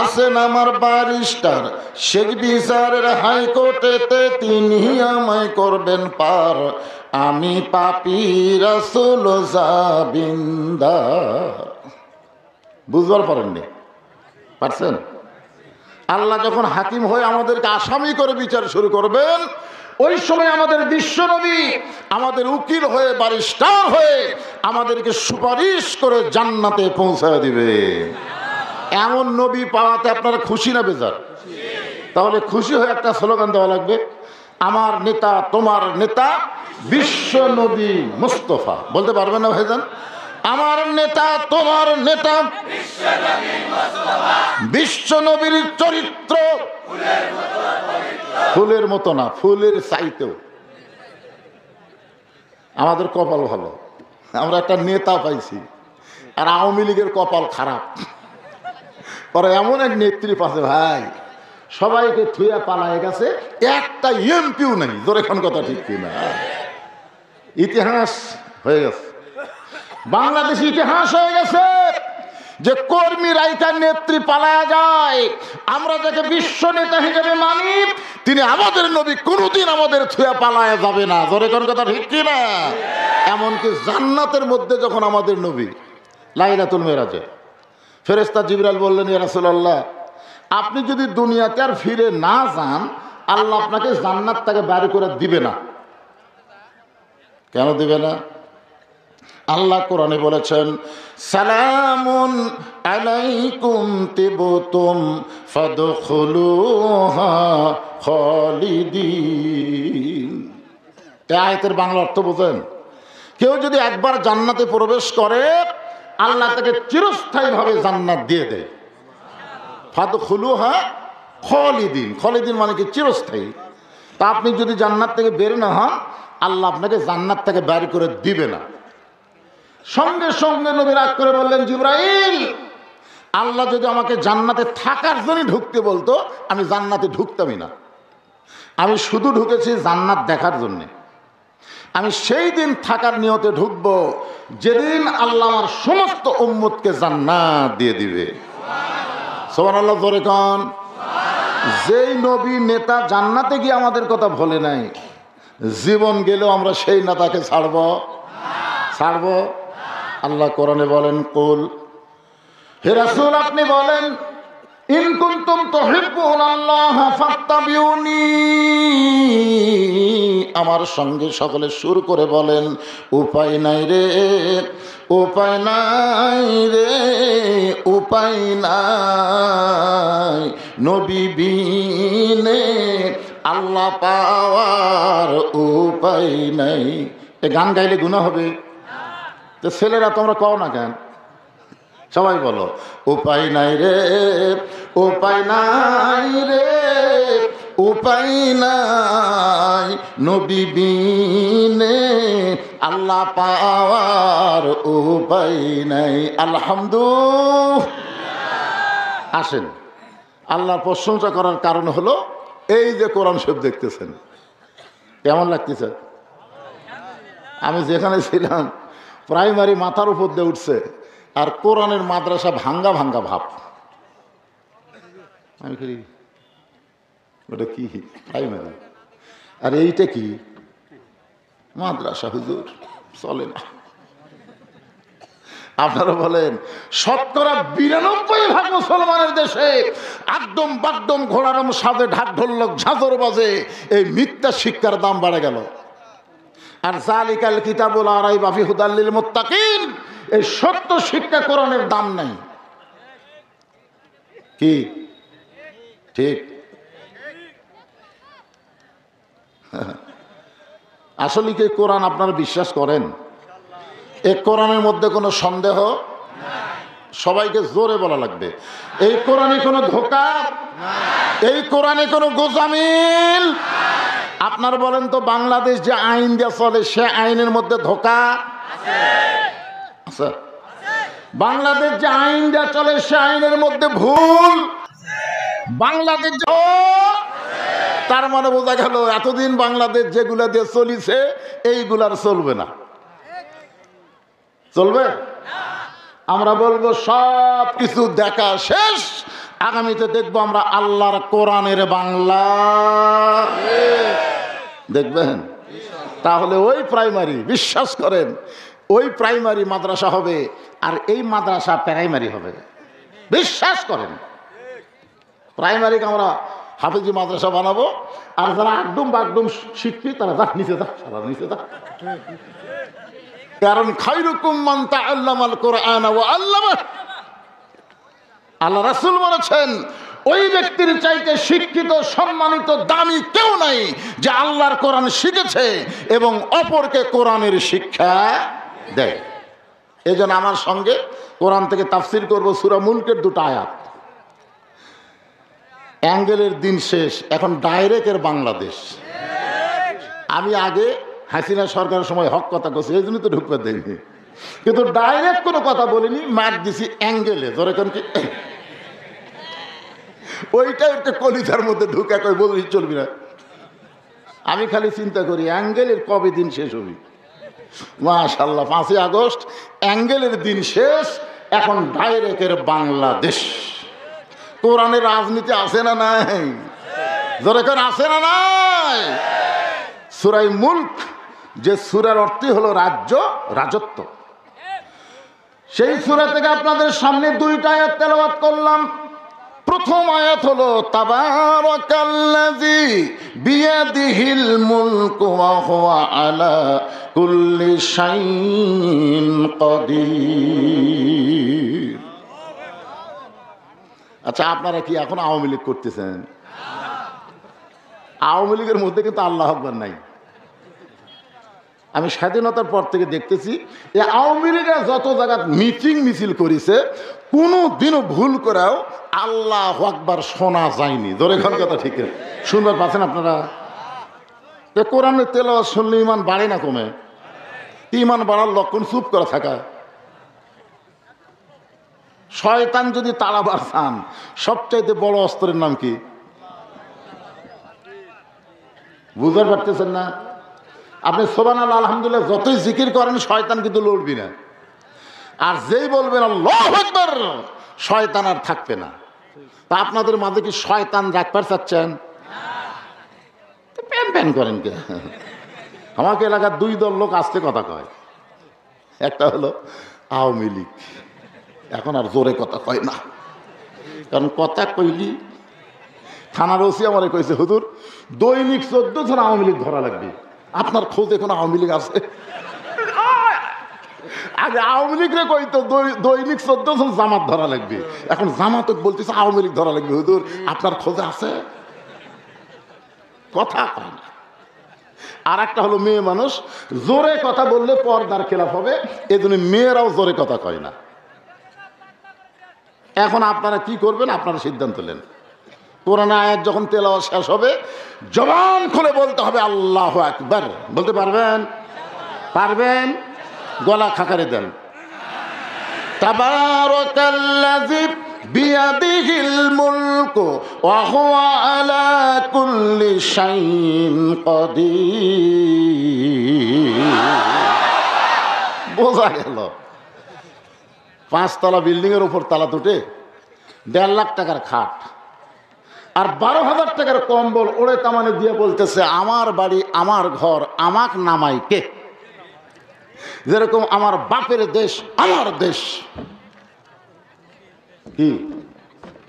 আছেন আমার ব্যারিস্টার, শেখ বিচারের হাইকোর্টেতে তিনি আমায় করবেন পার। আমি পাপী রাসূল জাবিন্দার। বুঝবার পারেননি? পারছেন? আল্লাহ যখন হাকিম হয়ে আমাদেরকে আসামি করে বিচার শুরু করবেন, ওই সময় আমাদের বিশ্বনবী আমাদের উকিল হয়ে, ব্যারিস্টার হয়ে আমাদেরকে সুপারিশ করে জান্নাতে পৌঁছায় দিবে। এমন নবী পাওয়াতে আপনারা খুশি না বেজার? তাহলে খুশি হয়ে একটা স্লোগান দেওয়া লাগবে, আমার নেতা তোমার নেতা বিশ্ব নবী মুস্তফা। বলতে পারবেন না ভাইজান? আমার নেতা তোমার নেতা বিশ্ব নবীর চরিত্র ফুলের মতো না, ফুলের চাইতেও। আমাদের কপাল ভালো, আমরা একটা নেতা পাইছি। আর আওয়ামী লীগের কপাল খারাপ, পরে এমন এক নেত্রী পাশে ভাই সবাইকে থুয়া পালায় গেছে, একটা এমপিও নাই। জোরে কোন কথা ঠিক কিনা? ইতিহাস হয়ে গেছে, বাংলাদেশ ইতিহাস হয়ে গেছে যে কর্মী রাইতার নেত্রী পালায়া যায়। আমরা যাকে বিশ্ব নেতা হিসেবে মানি, তিনি আমাদের নবী, কোনোদিন আমাদের থুয়া পালায়া যাবে না। জোরে কোন কথা ঠিক কিনা? এমনকি জান্নাতের মধ্যে যখন আমাদের নবী লাইলাতুল মেরাজে ফেরেশতা জিবরাইল বললেন, ইয়া রাসূলুল্লাহ, আপনি যদি দুনিয়াতে আর ফিরে না যান, আল্লাহ আপনাকে জান্নাত থেকে বাইরে করে দিবে না। কেন দিবে না? আল্লাহ কোরআনে বলেছেন, সালামুন আলাইকুম তিবতুম ফাদখুলুহা খালিদিন। এই আয়াতের বাংলা অর্থ বোঝেন? কেউ যদি একবার জান্নাতে প্রবেশ করে, আল্লাহ তাকে চিরস্থায়ীভাবে জান্নাত দিয়ে দেয়। ফাদখুলুহা খালিদিন, খালিদিন মানে কি? চিরস্থায়ী। তা আপনি যদি জান্নাত থেকে বের না হন, আল্লাহ আপনাকে জান্নাত থেকে বের করে দিবে না। সঙ্গে সঙ্গে নবী রাগ করে বললেন, জিবরাইল, আল্লাহ যদি আমাকে জান্নাতে থাকার জন্য ঢুকতে বলতো, আমি জান্নাতে ঢুকতামই না। আমি শুধু ঢুকেছি জান্নাত দেখার জন্যে। আমি সেই দিন থাকার নিয়তে ঢুকবো যেদিন আল্লাহ আমার সমস্ত উম্মতকে জান্নাত দিয়ে দিবে। সুবহানাল্লাহ, জোরে কোন। যেই নবী নেতা জান্নাতে গিয়ে আমাদের কথা বলে নাই, জীবন গেলেও আমরা সেই নেতাকে ছাড়বো? আল্লাহ কোরআনে বলেন, কুল, হে রাসূল আপনি বলেন, ইন কুনতুম তুহিব্বুনাল্লাহ ফাত্তাবিউনি। আমার সঙ্গে সকলে সুর করে বলেন, উপায় নাই রে, উপায় নাই রে, উপায় নাই, নবী বিনে আল্লাহ পাওয়ার উপায় নাই। এ গান গাইলে গুনাহ হবে? তো ছেলেরা তোমরা কও না কেন? সবাই বলো, উপায় নাই রে, উপায় নাই রে, উপায় নাই, নবী বিনে আল্লাহ পাওয়ার উপায় নাই। আলহামদুলিল্লাহ। আসেন, আল্লাহর প্রশংসা করার কারণ হলো এই যে কোরআন শরীফ দেখতেছেন, কেমন লাগতেছে? আমি যেখানে ছিলাম প্রাইমারি মাথার উপর দিয়ে উঠছে, আর কোরআনের মাদ্রাসা ভাঙ্গা ভাঙ্গা ভাব। আমি কি ওটা কি প্রাইমারি, আর এইটা কি মাদ্রাসা? হুজুর চলে না। আপনারা বলেন, ৯৭% মুসলমানের দেশে একদম বাকদম ঘোড়ারম সাজে ঢাক ঢোলক ঝাঁঝর বাজে, এই মিথ্যা শিক্ষার দাম বেড়ে গেল। আর যালিকাল কিতাবুল লা রাইবা ফিহি হুদাল লিল মুত্তাকিন, এই সত্য শিক্ষা কোরআনের দাম নাই। কি ঠিক? আসলে কি কোরআন আপনারা বিশ্বাস করেন? এই কোরআনের মধ্যে কোনো সন্দেহ? সবাইকে জোরে বলা লাগবে, এই কোরআনে কোনো ধোঁকা, এই কোরআনে কোনো গোজামিল। আপনার বলেন তো, বাংলাদেশ যে আইন দিয়ে চলে, সে আইনের মধ্যে ধোঁকা আছে? বাংলাদেশ যে আইন দিয়ে চলে, সে আইনের মধ্যে ভুল বাংলাদেশ, তার মানে বোঝা গেল এতদিন বাংলাদেশ যেগুলা দিয়ে চলিছে এইগুলার চলবে না। চলবে? আমরা বলবো সব কিছু দেখা শেষ, আগামীতে দেখবো আমরা আল্লাহর কোরআনের বাংলা। দেখবেন? তাহলে ওই প্রাইমারি, বিশ্বাস করেন, ওই প্রাইমারি মাদ্রাসা হবে, আর এই মাদ্রাসা প্রাইমারি হবে। বিশ্বাস করেন, প্রাইমারিকে আমরা হাফেজি মাদ্রাসা বানাবো, আর যারা একদম বাকদম শিখবি তারা যা নিচে যা, সারা নিচে যা। কারণ খায়রুকুম মান তাআল্লামাল কুরআন ওয়া আল্লামা। আল্লাহ রাসূল বলেছেন, ওই ব্যক্তির চাইতে শিক্ষিত, সম্মানিত, দামি কেউ নাই যে আল্লাহর কোরআন শিখেছে এবং অপরকে কোরআনের শিক্ষা দেয়। এই জন্য আমার সঙ্গে কোরআন থেকে তাফসির করব সূরা মুলকের 2টা আয়াত। অ্যাঙ্গেলের দিন শেষ, এখন ডাইরেক্টের বাংলাদেশ। আমি আগে হাসিনা সরকারের সময় হক কথা করছি, এই জন্য তো ঢুকতে দেয়নি, কিন্তু ডাইরেক্ট কোনো কথা বলিনি, মার দিছি অ্যাঙ্গেলে। ধরে কোন কি ওইটা একটা কলিজার মধ্যে ঢুকে কই বলিস চলবি না। আমি খালি চিন্তা করি অ্যাঙ্গেলের কবে দিন শেষ হবি। মাশাআল্লাহ, 5ই আগস্ট অ্যাঙ্গেলের দিন শেষ, এখন ডাইরেক্টের বাংলাদেশ। কোরআনের রাজনীতি আছে না নাই? যেরকম আছে না নাই? সূরা মুলক, যে সূরার অর্থই হলো রাজ্য, রাজত্ব, সেই সূরা থেকে আপনাদের সামনে 2টা আয়াত তেলাওয়াত করলাম। প্রথম আয়াত হলো তাবারাকাল্লাযী বিয়াদিহিল মুলকু ওয়া হুয়া আলা কুল্লি শাইইন কাদির। আচ্ছা, আপনারা কি এখন আওয়ামী লীগ করতেছেন? আওয়ামী লীগের মধ্যে কিন্তু আল্লাহ আকবার নাই। আমি স্বাধীনতার পর থেকে দেখতেছি এই আওয়ামী লীগের যত জায়গায় মিটিং মিছিল করেছে, কোনো দিনও ভুল করেও আল্লাহ আকবার শোনা যায়নি। ধরে এখন কথা ঠিক শুনবার পাচ্ছেন আপনারা? কোরআনের তেলাওয়াত শুনলে ইমান বাড়ে না কমে? ইমান বাড়ার লক্ষণ চুপ করে থাকা। শয়তান যদি তাড়াবার চান, সবচাইতে বড় অস্ত্রের নাম কি বুঝতে পারতেছেন না? আপনি সুবহানাল্লাহ আলহামদুলিল্লাহ যতই জিকির করেন, শয়তান কিন্তু লড়বি না। আর যেই বলবেন আল্লাহু আকবার, শয়তান আর থাকবে না। তা আপনাদের মাঝে কি শয়তান রাখবার চাচ্ছেন? প্যান প্যান করেন কে? আমাকে এলাকার 2 দল লোক আসতে কথা কয়। একটা হলো আওয়ামী লীগ, এখন আর জোরে কথা কয় না, কারণ কথা কইলি থানার ওসি আমারে কইছে, হুজুর দৈনিক 14 জন আওয়ামী লীগ ধরা লাগবে, আপনার খোঁজে কোনো আওয়ামী লীগ আছে? আগে আওয়ামী লীগরে কইতো দৈনিক 14 জন জামাত ধরা লাগবে, এখন জামাত বলতেছে আওয়ামী লীগ ধরা লাগবে, হুজুর আপনার খোঁজে আছে? কথা কয় না। আর একটা হলো মেয়ে মানুষ, জোরে কথা বললে পর্দার খেলাফ হবে, এজন্য মেয়েরাও জোরে কথা কয় না। এখন আপনারা কি করবেন? আপনারা সিদ্ধান্ত নেন। কোরআন আয়াত যখন তেলাওয়াত শেষ হবে, জবান খুলে বলতে হবে আল্লাহু আকবার। বলতে পারবেন? পারবেন? গলা খাকারে দেন। তাবারাকাল্লাযী বিয়াদিহিল মুলকু ওয়া হুয়া আলা কুল্লি শাইইন কাদির। বোঝা গেল 5 তলা বিল্ডিং এর উপর তালা তুটে 1.5 লাখ টাকার খাট আর 12,000 টাকার কম্বল ওড়ে তামানে দিয়ে বলতেছে আমার বাড়ি, আমার ঘর, আমাক নামাই কে? যেরকম আমার বাপের দেশ, আমার দেশ। কি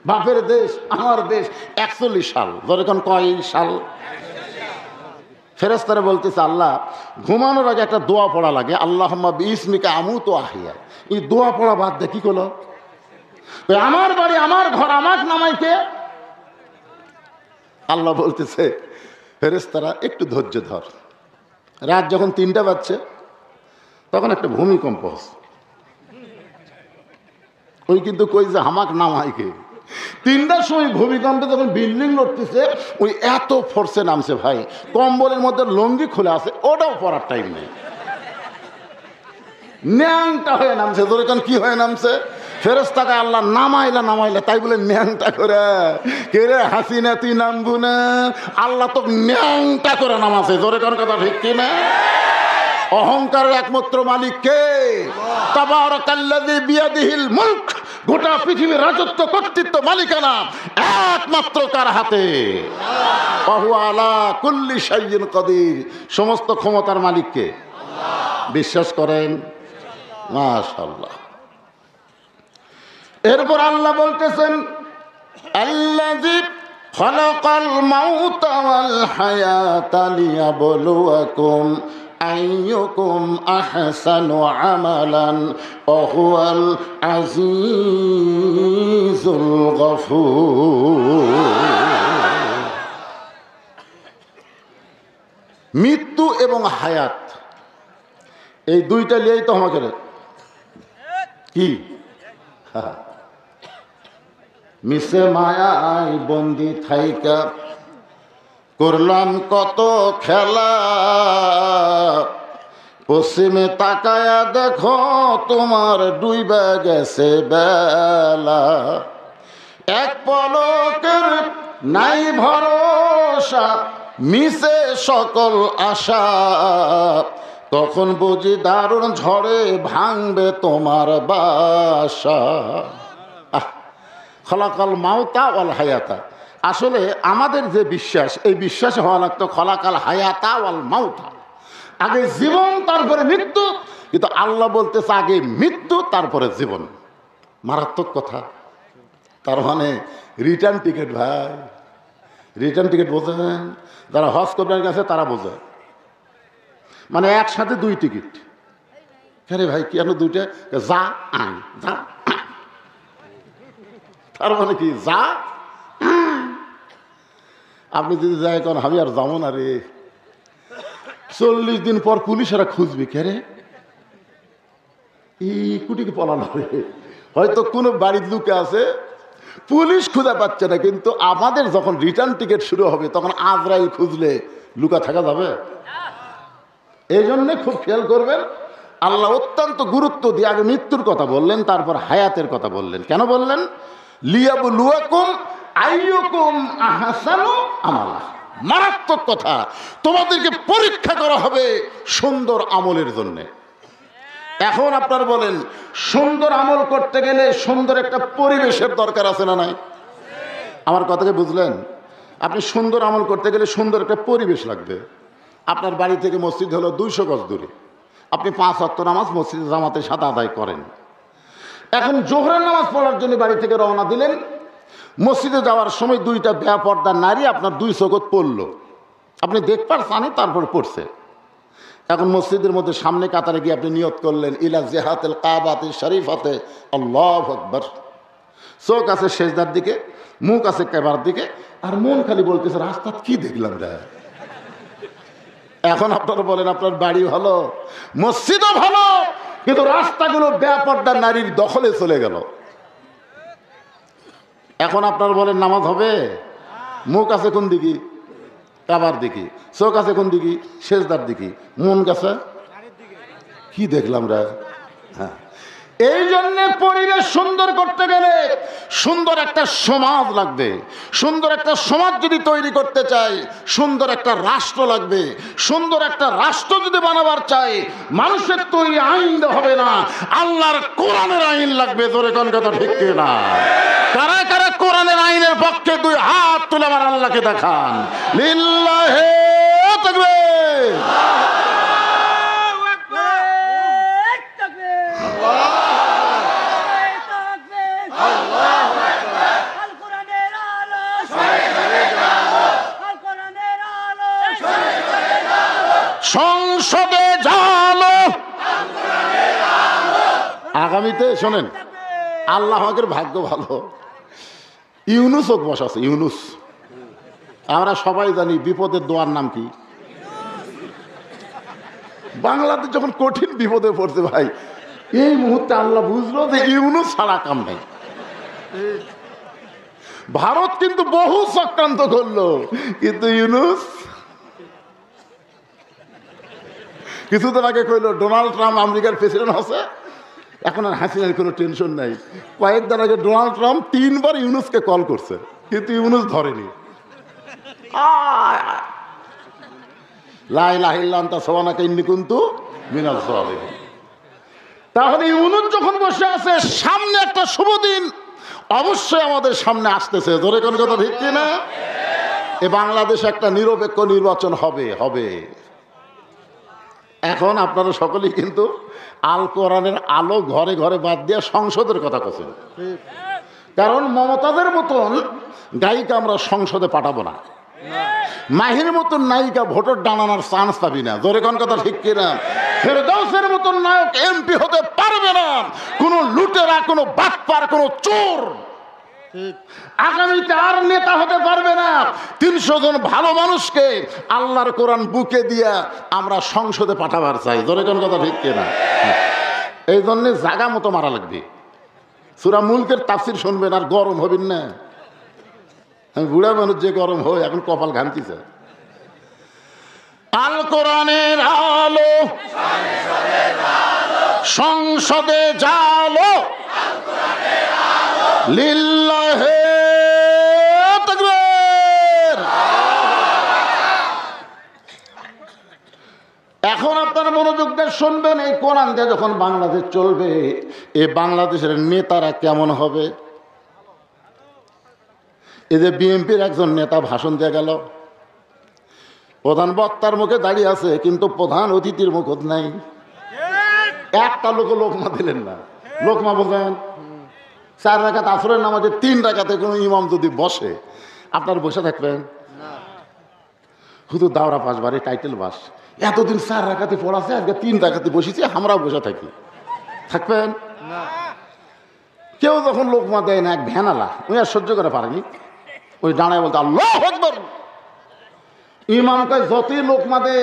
বাপের দেশ, আমার দেশ? 41 সাল। যেরকম কয় সাল? ফেরেশতারা বলতেছে আল্লাহ, ঘুমানোর আগে একটা দোয়া পড়া লাগে, আল্লাহুম্মা বিইসমিকা আমুতু আহইয়া। এই দোয়া পড়া বাদ দিয়ে কি করলো? আমার বাড়ি, আমার ঘর, আমাক নামাই কে? আল্লাহ বলতেছে ফেরেশতারা একটু ধৈর্য ধর। রাত যখন 3টা বাজছে, তখন একটা ভূমিকম্প হচ্ছে। ওই কিন্তু কই যে হামাক নামাই কে? 3টার সময় ভূমিকম্পে যখন বিল্ডিং লড়তেছে, ওই এত ফোর্সে নামছে ভাই, কম্বলের মধ্যে লঙ্গি খুলে আছে, ওটাও পরার টাইম নেই, ন্যাংটা হয়ে নামছে। তোর এখন কি হয়ে নামছে? ফেরেশতাকে আল্লাহ নামাইলা, তাই বলে ন্যাংটা করে কে রে? হাসিনা তুই নামবু না? আল্লাহ তো ন্যাংটা করে নামাছে। তোর এখন কথা ঠিক কি না? অহংকারের একমাত্র মালিক কে? তাবারাকাল্লাযী বিয়াদিহিল মুলক। গোটা পৃথিবীর রাজত্ব, কর্তৃত্ব, মালিকানা একমাত্র কার হাতে? ওয়া হুয়া আলা কুল্লি শাইইন কাদির। সমস্ত ক্ষমতার মালিক কে? বিশ্বাস করেন? মাশাআল্লাহ। এরপর আল্লাহ বলতেছেন আল্লাযী খালাকাল মাউতা ওয়াল হায়াতা লিয়াবলুয়াকুম আইয়ুকুম আহসানু আমালান ওয়া হুয়াল আজিজুল গফুর। মৃত্যু এবং হায়াত, এই 2টা নিয়েই তো আমাকে কি মিশে মায়ায় বন্দি থাইকা করলাম কত খেলা, পশ্চিমে তাকায়া দেখো তোমার ডুইবা গেছে বেলা, এক পলকের নাই ভরসা মিশে সকল আশা, তখন বুঝি দারুণ ঝড়ে ভাঙবে তোমার বাসা। খলাকাল মাউতা ওয়াল হায়াতা, আসলে আমাদের যে বিশ্বাস, এই বিশ্বাসে হওয়া লাগতো খলাকাল হায়াতা ওয়াল মাউতা, আগে জীবন তারপরে মৃত্যু, কিন্তু আল্লাহ বলতেছে আগে মৃত্যু তারপরে জীবন। মারাত্মক কথা। তার মানে রিটার্ন টিকিট ভাই, রিটার্ন টিকিট বোঝেন? যারা হজ করবার গেছে তারা বোঝে, মানে একসাথে দুই টিকিট। আরে ভাই কেন দুইটা? যা আয় যা, তার মানে কি যা। আপনি যদি যাই কোন আমি আর যাবো না রে, 40 দিন পর পুলিশেরা খুঁজবে, কে রে এই কুটিকে পলানো রে, হয়তো কোনো বাড়ির লুকে আছে, পুলিশ খুঁজে পাচ্ছে না, কিন্তু আমাদের যখন রিটার্ন টিকিট শুরু হবে তখন আজরাইল খুঁজলে লুকা থাকা যাবে? এই জন্যে খুব খেয়াল করবেন, আল্লাহ অত্যন্ত গুরুত্ব দিয়ে আগে মৃত্যুর কথা বললেন, তারপর হায়াতের কথা বললেন। কেন বললেন? লিয়াবলুয়াকুম আইয়ুকুম আহসানু আমালা। মারাত্মক কথা, তোমাদেরকে পরীক্ষা করা হবে সুন্দর আমলের জন্য। এখন আপনারা বলেন, সুন্দর আমল করতে গেলে সুন্দর একটা পরিবেশের দরকার আছে না নাই? আমার কথাকে বুঝলেন? আপনি সুন্দর আমল করতে গেলে সুন্দর একটা পরিবেশ লাগবে। আপনার বাড়ি থেকে মসজিদ হলো 200 গজ দূরে, আপনি 5 ওয়াক্ত নামাজ মসজিদে জামাতের সাথে আদায় করেন। এখন জোহরের নামাজ পড়ার জন্য বাড়ি থেকে রওনা দিলেন, মসজিদে যাওয়ার সময় 2টা বেপর্দা নারী আপনার 2 চোখত পড়লো, আপনি দেখবার চানি, তারপর পড়ছে। এখন মসজিদের মধ্যে সামনে কাতারে গিয়ে আপনি নিয়ত করলেন ইলা জিহাতিল কাবাতি শরীফাতে আল্লাহু আকবার, চোখ আছে সেজদার দিকে, মুখ আছে কাবার দিকে, আর মন খালি বলতেছে রাস্তা কি দেখলাম রে। এখন আপনারা বলেন আপনার বাড়ি ভালো, মসজিদও ভালো, কিন্তু রাস্তাগুলো বেপর্দা নারীর দখলে চলে গেল। এখন আপনারা বলেন নামাজ হবে? মুখ আছে কোন দিকে? কাবার দিকে। চোখ আছে কোন দিকে? সেজদার দিকে। মন গেছে কি দেখলাম রে। হ্যাঁ, এই জন্য পরিবেশ সুন্দর করতে গেলে সুন্দর একটা সমাজ লাগবে। সুন্দর একটা সমাজ যদি তৈরি করতে চাই, সুন্দর একটা রাষ্ট্র লাগবে। সুন্দর একটা রাষ্ট্র যদি বানাবার চাই, মানুষের তৈরি আইন হবে না, আল্লাহর কোরআনের আইন লাগবে। জোরে কোন কথা ঠিক না? কারা কারা কোরআনের আইনের পক্ষে 2 হাত তুলে আমার আল্লাহকে দেখান। লিল্লাহি তাকবীর। সংসদে জালো আগামীতে। শোনেন, আল্লাহ আমাদের ভাগ্য ভালো, ইউনুস হোক বসাছে। ইউনুস, আমরা সবাই জানি বিপদের দোয়ার নাম কি? বাংলাদেশ যখন কঠিন বিপদে পড়ছে ভাই, এই মুহূর্তে আল্লাহ বুঝলো যে ইউনুস ছাড়া কাম নাই। ভারত কিন্তু বহু চক্রান্ত করলো, কিন্তু ইউনুস কিছুদিন আগে কইল ডোনাল্ড ট্রাম্প আমেরিকার প্রেসিডেন্ট হচ্ছে, এখন আর হাসিনার কোনো টেনশন নাই। কয়েকদিন আগে ডোনাল্ড ট্রাম্প 3 বার ইউনুসকে কল করছে, কিন্তু ইউনুস ধরেনি। লা ইলাহা ইল্লা আনতা সুবহানাকা ইন্নী কুনতু মিনাজ জালিমিন। তাহলে ইউনুস যখন বসে আছে, সামনে একটা শুভ দিন অবশ্যই আমাদের সামনে আসতেছে। ধরে কোন কথা ঠিক কিনা? এ বাংলাদেশে একটা নিরপেক্ষ নির্বাচন হবে হবে। এখন আপনারা সকলেই কিন্তু আল কোরআনের আলো ঘরে ঘরে বাদ দিয়ে সংসদের কথা বলছেন, কারণ মমতাজের মতন গায়িকা আমরা সংসদে পাঠাবো না, মাহির মতন নায়িকা ভোটের ডানানোর চান্স পাবি না। জোরে কোন কথা ঠিক কিনা? ফেরদাউসের মতন নায়ক এমপি হতে পারবে না, কোনো লুটেরা, কোনো বাটপার, কোনো চোর আগামীতে আর নেতা হতে পারবে না। 300 জন ভালো মানুষকে আল্লাহর কোরআন বুকে দিয়া আমরা সংসদে পাঠাবার চাই। জোরে কোন কথা ঠিক কিনা? এই জন্যে জাগা মতো মারা লাগবে। সূরা মুলকের তাফসীর শুনবেন আর গরম হবেন না। আমি বুড়া মানুষ, যে গরম হয় এখন কপাল ঘামতিছে। আল কোরআনের আলো সংসদে জালো, লিল্লাহে তাকবীর। এখন আপনারা মনোযোগ দিয়ে শুনবেন, এই কোরআন দিয়ে যখন বাংলাদেশ চলবে, এই বাংলাদেশের নেতারা কেমন হবে। এই যে বিএনপির একজন নেতা ভাষণ দিয়ে গেল, প্রধান বক্তার মুখে দাঁড়িয়ে আছে, কিন্তু প্রধান অতিথির মুখ নাই। একটা লোকমা দিলেন না। লোকমা বলছেন 4 রাকাত আসরের নামাজে 3 রাকাতে কোনো ইমাম যদি বসে, আপনার বসে থাকবেন? শুধু দাওরা পাস বারে টাইটেল বাস, এতদিন 4 রাকাতে পড়াছে, আজকে 3 রাকাতে বসেছি, আমরাও বসে থাকি, থাকবেন? কেউ যখন লোকমা দেয় না, এক ভ্যানালা, উনি আর সহ্য করে পারেনি, ওই দাঁড়ায় বলতে আল্লাহু আকবার। ইমাম কয় যতই লোকমা দে,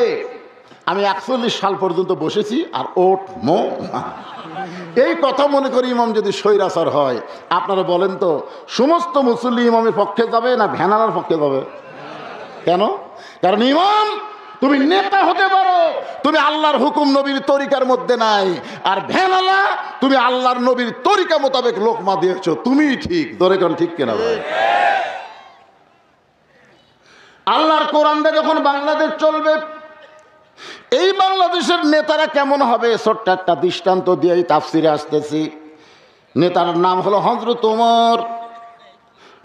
আমি 41 সাল পর্যন্ত বসেছি, আর ওট মো। এই কথা মনে করি ইমাম যদি স্বৈরাচার হয়, আপনারা বলেন তো সমস্ত মুসল্লি ইমামের পক্ষে যাবে না ভ্যানালার পক্ষে যাবে? কেন? কারণ ইমাম তুমি নেতা হতে পারো, তুমি আল্লাহর হুকুম নবীর তরিকার মধ্যে নাই, আর ভ্যানালা তুমি আল্লাহর নবীর তরিকা মোতাবেক লোকমা দিয়েছো, তুমি ঠিক। ধরে কোন ঠিক কেনা ভাই? আল্লাহর কোরআন দিয়ে যখন বাংলাদেশ চলবে, এই বাংলাদেশের নেতারা কেমন হবে, ছোট্ট একটা দৃষ্টান্ত দিয়েই তাফসিরে আসতেছি। নেতার নাম হলো হযরত ওমর।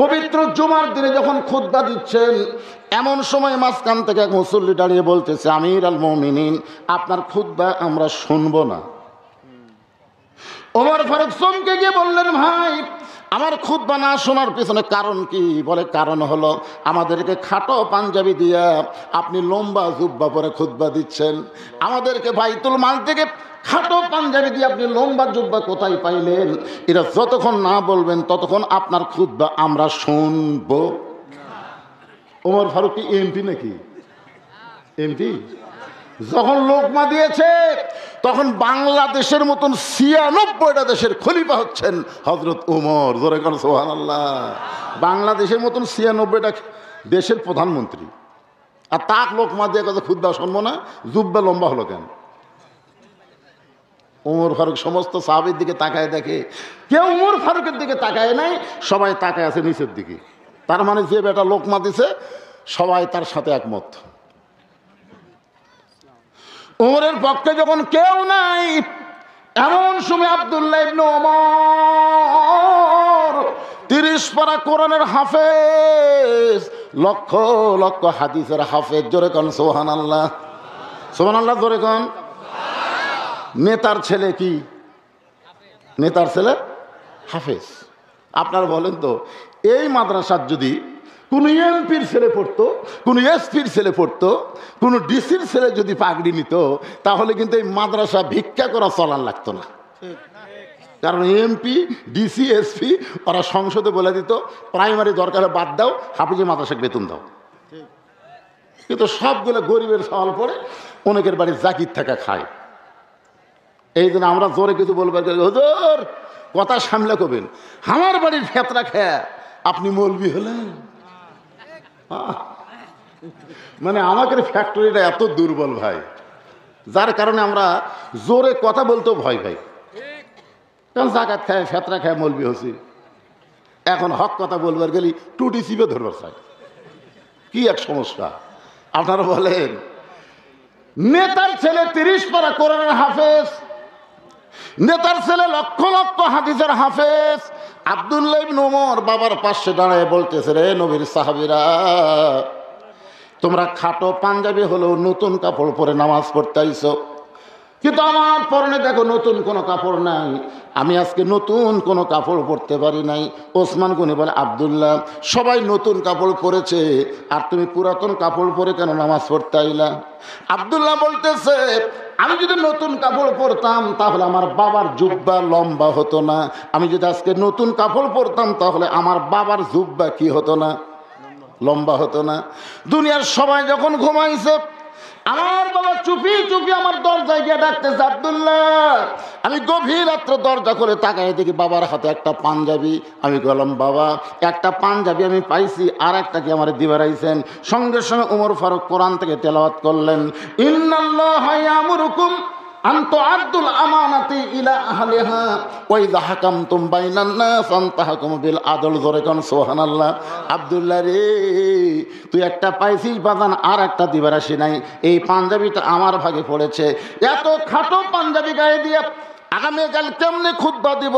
পবিত্র জুমার দিনে যখন খুতবা দিচ্ছেন, এমন সময় মাঝখান থেকে এক মুসল্লি দাঁড়িয়ে বলতেছে, আমির আল মুমিনিন, আপনার খুতবা আমরা শুনবো না। ওমর ফারুক চমকে গিয়ে বললেন, ভাই আমার খুতবা না শোনার পিছনে কারণ কি? বলে কারণ হলো আমাদেরকে খাটো পাঞ্জাবি দিয়া আপনি লম্বা জুব্বা পরে খুতবা দিচ্ছেন, আমাদেরকে বাইতুল মাল থেকে খাটো পাঞ্জাবি দিয়ে আপনি লম্বা জুব্বা কোথায় পাইলেন? এটা যতক্ষণ না বলবেন ততক্ষণ আপনার খুতবা আমরা শুনবো। ওমর ফারুক কি এমপি নাকি? এমপি? যখন লোকমা দিয়েছে, তখন বাংলাদেশের মতন 96টা দেশের খলিফা হচ্ছেন হযরত ওমর। জোরে কোন সুবহানাল্লাহ। বাংলাদেশের মতন 96টা দেশের প্রধানমন্ত্রী, আর তাক লোকমা দিয়ে কথা খুতবা শুনবো না, জুব্বা লম্বা হলো কেন? ওমর ফারুক সমস্ত সাহাবীর দিকে তাকায় দেখে, কেউ ওমর ফারুকের দিকে তাকায় নাই, সবাই তাকায় আছে নিচের দিকে। তার মানে যে বেটা লোকমা দিছে সবাই তার সাথে একমত। ওমরের পক্ষে যখন কেউ নাই, এমন সময় আব্দুল্লাহ ইবনে ওমর 30 পারা কোরআনের হাফেজ, লক্ষ লক্ষ হাদিসের হাফেজ। জোরে কোন সুবহানাল্লাহ। সুবহানাল্লাহ জোরে কোন। নেতার ছেলে কি? নেতার ছেলে হাফেজ। আপনারা বলেন তো, এই মাদ্রাসার যদি কোনো এমপির ছেলে পড়তো, কোনো এসপির ছেলে পড়তো, কোনো ডিসির ছেলে যদি পাগড়ি নিত, তাহলে কিন্তু এই মাদ্রাসা ভিক্ষা করা চলার লাগতো না। কারণ এমপি, ডিসি, এসপি ওরা সংসদে বলে দিত, প্রাইমারি দরকারে বাদ দাও, হাফিজে মাদ্রাসাকে বেতন দাও। কিন্তু সবগুলো গরিবের সওয়াল পড়ে, অনেকের বাড়ি জাকির থাকা খায়। এই জন্য আমরা জোরে কিছু বলবার, হুজুর কথা সামলে করবেন, আমার বাড়ির ফেতরা খেয়া আপনি মৌলবি হলেন। মানে আমাদের ফ্যাক্টরিটা এত দুর্বল ভাই, যার কারণে আমরা জোরে কথা বলতেও ভয় পাই। কারণ জাকাত খায়, ফেতরা খায় মৌলবি হচ্ছি। এখন হক কথা বলবার গেলি টুটি চিপে ধরবার চাই, কি এক সমস্যা। আপনারা বলেন, নেতার ছেলে 30 পারা কোরআনের হাফেজ, নেতার ছেলে লক্ষ লক্ষ হাদিসের হাফেজ। আব্দুল্লাহ ইবনে ওমর বাবার পাশে দাঁড়ায় বলতেছে, রে নবীর সাহাবীরা, তোমরা খাটো পাঞ্জাবি হলেও নতুন কাপড় পরে নামাজ পড়তে আইছো, কিন্তু আমার পরনে দেখো নতুন কোনো কাপড় নাই। আমি আজকে নতুন কোনো কাপড় পরতে পারি নাই। ওসমান গনি বলে, আব্দুল্লাহ সবাই নতুন কাপড় পরেছে, আর তুমি পুরাতন কাপড় পরে কেন নামাজ পড়তে আইলা? আব্দুল্লাহ বলতেছে, আমি যদি নতুন কাপড় পরতাম তাহলে আমার বাবার জুব্বা লম্বা হতো না। আমি যদি আজকে নতুন কাপড় পরতাম তাহলে আমার বাবার জুব্বা কি হতো না? লম্বা হতো না। দুনিয়ার সবাই যখন ঘুমাইছে, আমার বাবা চুপি চুপি আমার দরজায় গিয়ে ডাকতেছে, আব্দুল্লাহ। আমি গভীর রাত্রে দরজা করে তাকাই দেখি বাবার হাতে একটা পাঞ্জাবি। আমি বললাম, বাবা একটা পাঞ্জাবি আমি পাইছি, আর একটা কি আমার দিবারাইছেন? সঙ্গে সঙ্গে ওমর ফারুক কোরআন থেকে তেলাওয়াত করলেন, ইন্নাল্লাহা ইয়ামুরুকুম আন তুআদ্দুল আমানাতি ইলা আহলিহা ওয়া ইযা হাকামতুম বাইনান নাস আন তাহকুমু বিল আদল। জোরে কোন সুবহানাল্লাহ। আব্দুল্লাহ রে, তুই একটা পাইছিস বাজান, আর একটা দিবার আসি নাই। এই পাঞ্জাবিটা আমার ভাগে পড়েছে। এত খাটো পাঞ্জাবি গায়ে দিয়ে আগামীকাল কেমনে খুতবা দিব?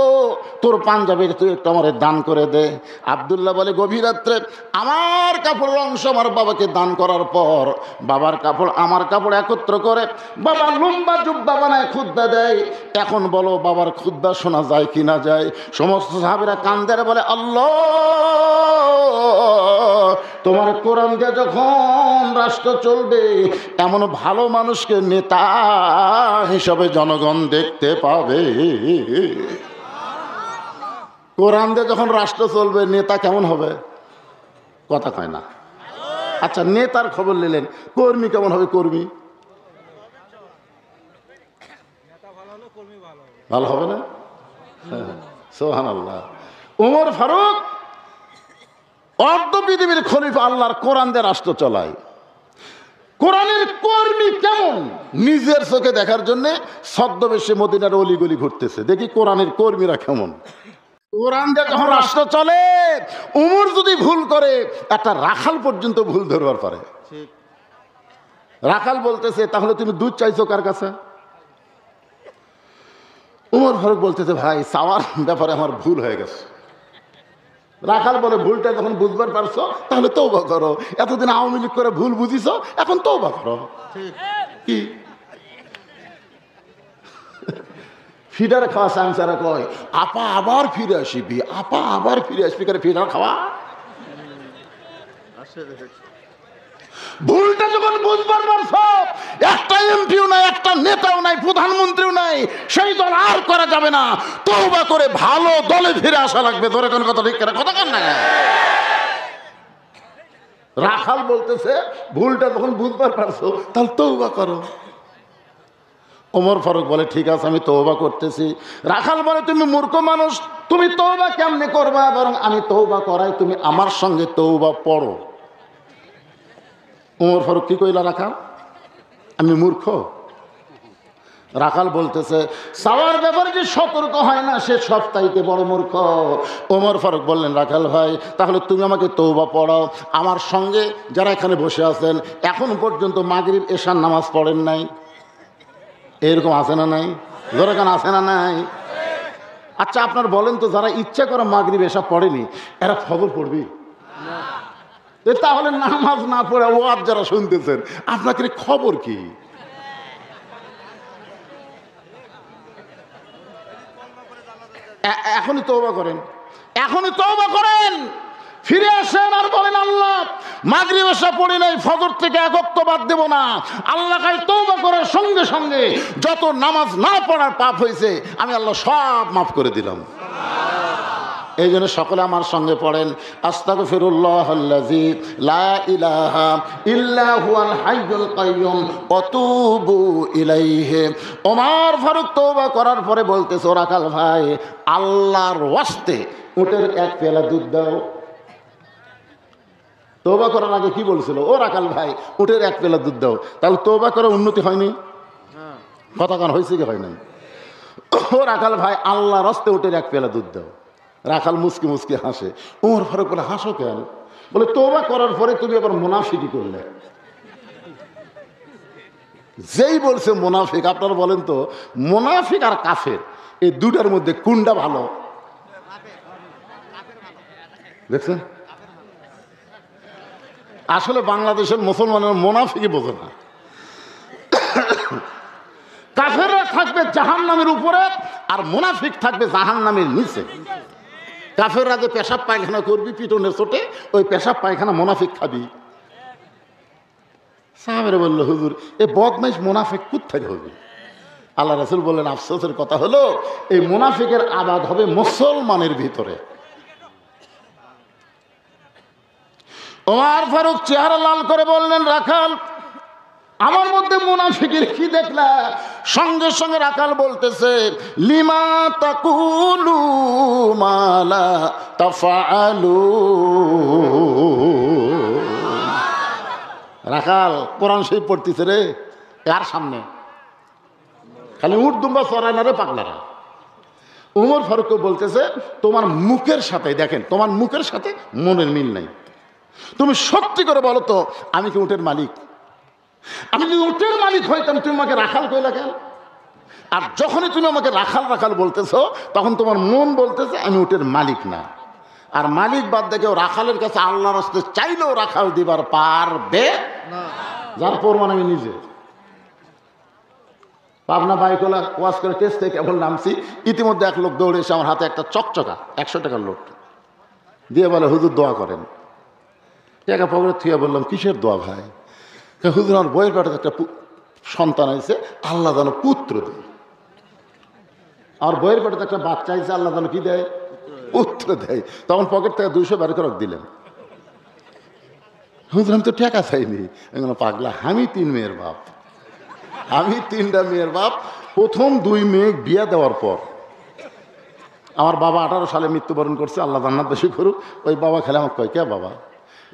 তোর পাঞ্জাবির তুই একটু আমার দান করে দে। আব্দুল্লাহ বলে, গভীর রাত্রে আমার কাপড়ের অংশ আমার বাবাকে দান করার পর বাবার কাপড় আমার কাপড় একত্র করে বাবা লম্বা জুব্বা বানায় খুতবা দেয়। এখন বলো বাবার খুতবা শোনা যায় কি না যায়? সমস্ত সাহাবীরা কান্দের বলে, আল্লাহ, তোমার কোরআন দিয়ে যখন রাষ্ট্র চলবে, এমন ভালো মানুষকে নেতা হিসাবে জনগণ দেখতে পাবে। কোরআন দিয়ে যখন রাষ্ট্র চলবে, নেতা কেমন হবে? কথা কয় না। আচ্ছা, নেতার খবর নিলেন, কর্মী কেমন হবে? কর্মী ভালো হবে না? সুবহানাল্লাহ। ওমর ফারুক অর্ধ পৃথিবীর খলিফা, আল্লাহর কোরআন দিয়ে রাষ্ট্র চলায়। কোরআনের কর্মী কেমন নিজের চোখে দেখার জন্য ছদ্মবেশে মদিনার অলিগলি ঘুরতেছে, দেখি কোরআনের কর্মীরা কেমন। কোরআন দিয়ে যখন রাষ্ট্র চলে, উমর যদি ভুল করে, একটা রাখাল পর্যন্ত ভুল ধরবার পারে। রাখাল বলতেছে, তাহলে তুমি দুধ চাইছো কার কাছে? উমর ফারুক বলতেছে, ভাই চাওয়ার ব্যাপারে আমার ভুল হয়ে গেছে। রাখাল বলে, ভুলটা যখন বুঝবার পারছো তাহলে তওবা করো। এতদিন আওয়ামী লীগ করে ভুল বুঝিছো, এখন তওবা করো। কি ফিডার খাওয়া সাংসারা কয়, আপা আবার ফিরে আসবি, আপা আবার ফিরে আসবি করে ফিডার খাওয়া। ভুলটা যখন বুঝবার পারছো, একটা এমপিও নাই, একটা নেতাও নাই, প্রধানমন্ত্রীও নাই, সেই দল আর করা যাবে না। তওবা করে ভালো দলে ফিরে আসা লাগবে। ধরে কোন কথা ঠিক করে কথা কান না। রাখাল বলতেছে, ভুলটা যখন বুঝবার পারছো তাহলে তওবা করো। ওমর ফারুক বলে, ঠিক আছে, আমি তওবা করতেছি। রাখাল বলে, তুমি মূর্খ মানুষ, তুমি তওবা কেমনে করবা? বরং আমি তওবা করাই, তুমি আমার সঙ্গে তওবা পড়ো। ওমর ফারুক কি কইলা? রাখাল, আমি মূর্খ? রাখাল বলতেছে, চাওয়ার ব্যাপারে যে সতর্ক হয় না, সে সবচাইতে বড় মূর্খ। ওমর ফারুক বললেন, রাখাল ভাই, তাহলে তুমি আমাকে তওবা পড়াও। আমার সঙ্গে যারা এখানে বসে আছেন, এখন পর্যন্ত মাগরিব এশার নামাজ পড়েন নাই, এরকম আছে না নাই? ধরে কেন আছে না নাই? আচ্ছা, আপনার বলেন তো, যারা ইচ্ছা করে মাগরিব এশা পড়েনি, এরা ফজর পড়বি? তাহলে নামাজ না পড়ে ওয়াজ যারা শুনতেছেন, আপনাকে খবর কি? এখনই তওবা করেন, এখনই তওবা করেন, ফিরে আসেন আর বলেন, আল্লাহ, মাগরিব এশা পড়ি নাই, ফজর থেকে এক ওয়াক্ত বাদ দেব না। আল্লাহ কাছে তওবা করার সঙ্গে সঙ্গে যত নামাজ না পড়ার পাপ হয়েছে, আমি আল্লাহ সব মাফ করে দিলাম। এই জন্য সকলে আমার সঙ্গে পড়েন, আস্তাগফিরুল্লাহাল্লাযী লা ইলাহা ইল্লা হুয়াল হাইয়ুল কাইয়্যুম ওয়া তুবু ইলাইহি। ওমর ফারুক তওবা করার পরে বলতেছে, রাখাল ভাই, আল্লাহর ওয়াস্তে উটের এক পেয়ালা দুধ দাও। তওবা করার আগে কি বলছিল? ও রাখাল ভাই, উটের এক পেয়ালা দুধ দাও। তাহলে তওবা করার উন্নতি হয়নি? কথা কান হয়েছে কি হয় নাই? ও রাখাল ভাই, আল্লাহর ওয়াস্তে উটের এক পেয়ালা দুধ দাও। রাখাল মুসকি মুসকি হাসে। ওমর ফারুক বলে, হাসো কেন? বলে, তওবা করার পরে তুমি আবার মুনাফিকি করলে। যেই বলছে মুনাফিক, আপনারা বলেন তো, মুনাফিক আর কাফের এই দুটার মধ্যে কোনটা ভালো? দেখছেন, আসলে বাংলাদেশের মুসলমানের মুনাফিকই বোঝে না। কাফেররা থাকবে জাহান্নামের উপরে, আর মুনাফিক থাকবে জাহান্নামের নিচে। কাফেররা যে পেশাব পায়খানা করবি পিটনের চোটে, ওই পেশাব পায়খানা মুনাফিক খাবি। সাহাবেরা বলল, হুজুর, এ বদমাইশ মুনাফিক কোত্থেকে হবে? আল্লাহ রাসূল বললেন, আফসোসের কথা হলো, এই মুনাফিকের আবাদ হবে মুসলমানের ভিতরে। ওমর ফারুক চেহারা লাল করে বললেন, রাখাল, আমার মধ্যে মুনাফিকের কি দেখলা? সঙ্গে সঙ্গে রাখাল বলতেছে, লিমা তাকুলু মা লা তাফআলু। রাখাল কোরআন শরীফ পড়তেছে রে, কার সামনে? খালি উট দুম্বা চড়ায় না রে পাগলারা। উমর ফারুক বলতেছে, তোমার মুখের সাথে, দেখেন তোমার মুখের সাথে মনের মিল নাই। তুমি সত্যি করে বলো তো, আমি কি উটের মালিক? আমি যদি উটের মালিক হইতাম তুমি আমাকে রাখাল কইলা কেন? আর যখনই তুমি আমাকে রাখাল রাখাল বলতেছো, তখন তোমার মন বলতেছে আমি উটের মালিক না। আর মালিক বাদ দেখেও রাখালের কাছে আল্লাহর রাস্তায় চাইলেও রাখাল দিবার পারবে না। যার প্রমাণ আমি নিজে। পাবনা বাইকওয়ালা ওয়াজ করে টেস্ট থেকে কেবল নামছি, ইতিমধ্যে এক লোক দৌড়ে এসে আমার হাতে একটা চকচকা 100 টাকার নোট দিয়ে বলে, হুজুর দোয়া করেন। টাকা পকেটে থুয়ে বললাম, কিসের দোয়া ভাই? হুজুর আমার বইয়ের পেটে একটা সন্তান হয়েছে, আল্লাহ যেন পুত্র দেয়। আমার বইয়ের পেটে একটা বাচ্চা হয়েছে, আল্লাহ যেন কি দেয়? পুত্র দেয়। তখন পকেট থেকে 200 বের করে দিলেন। হুজুর আমি তো টাকা চাইনি। পাগলা, আমি 3 মেয়ের বাপ, আমি 3টা মেয়ের বাপ। প্রথম 2 মেয়ে বিয়া দেওয়ার পর আমার বাবা 18 সালে মৃত্যুবরণ করছে, আল্লাহ জান্নাত বেশি করুক। ওই বাবা খেলে আমাকে কয়, কে বাবা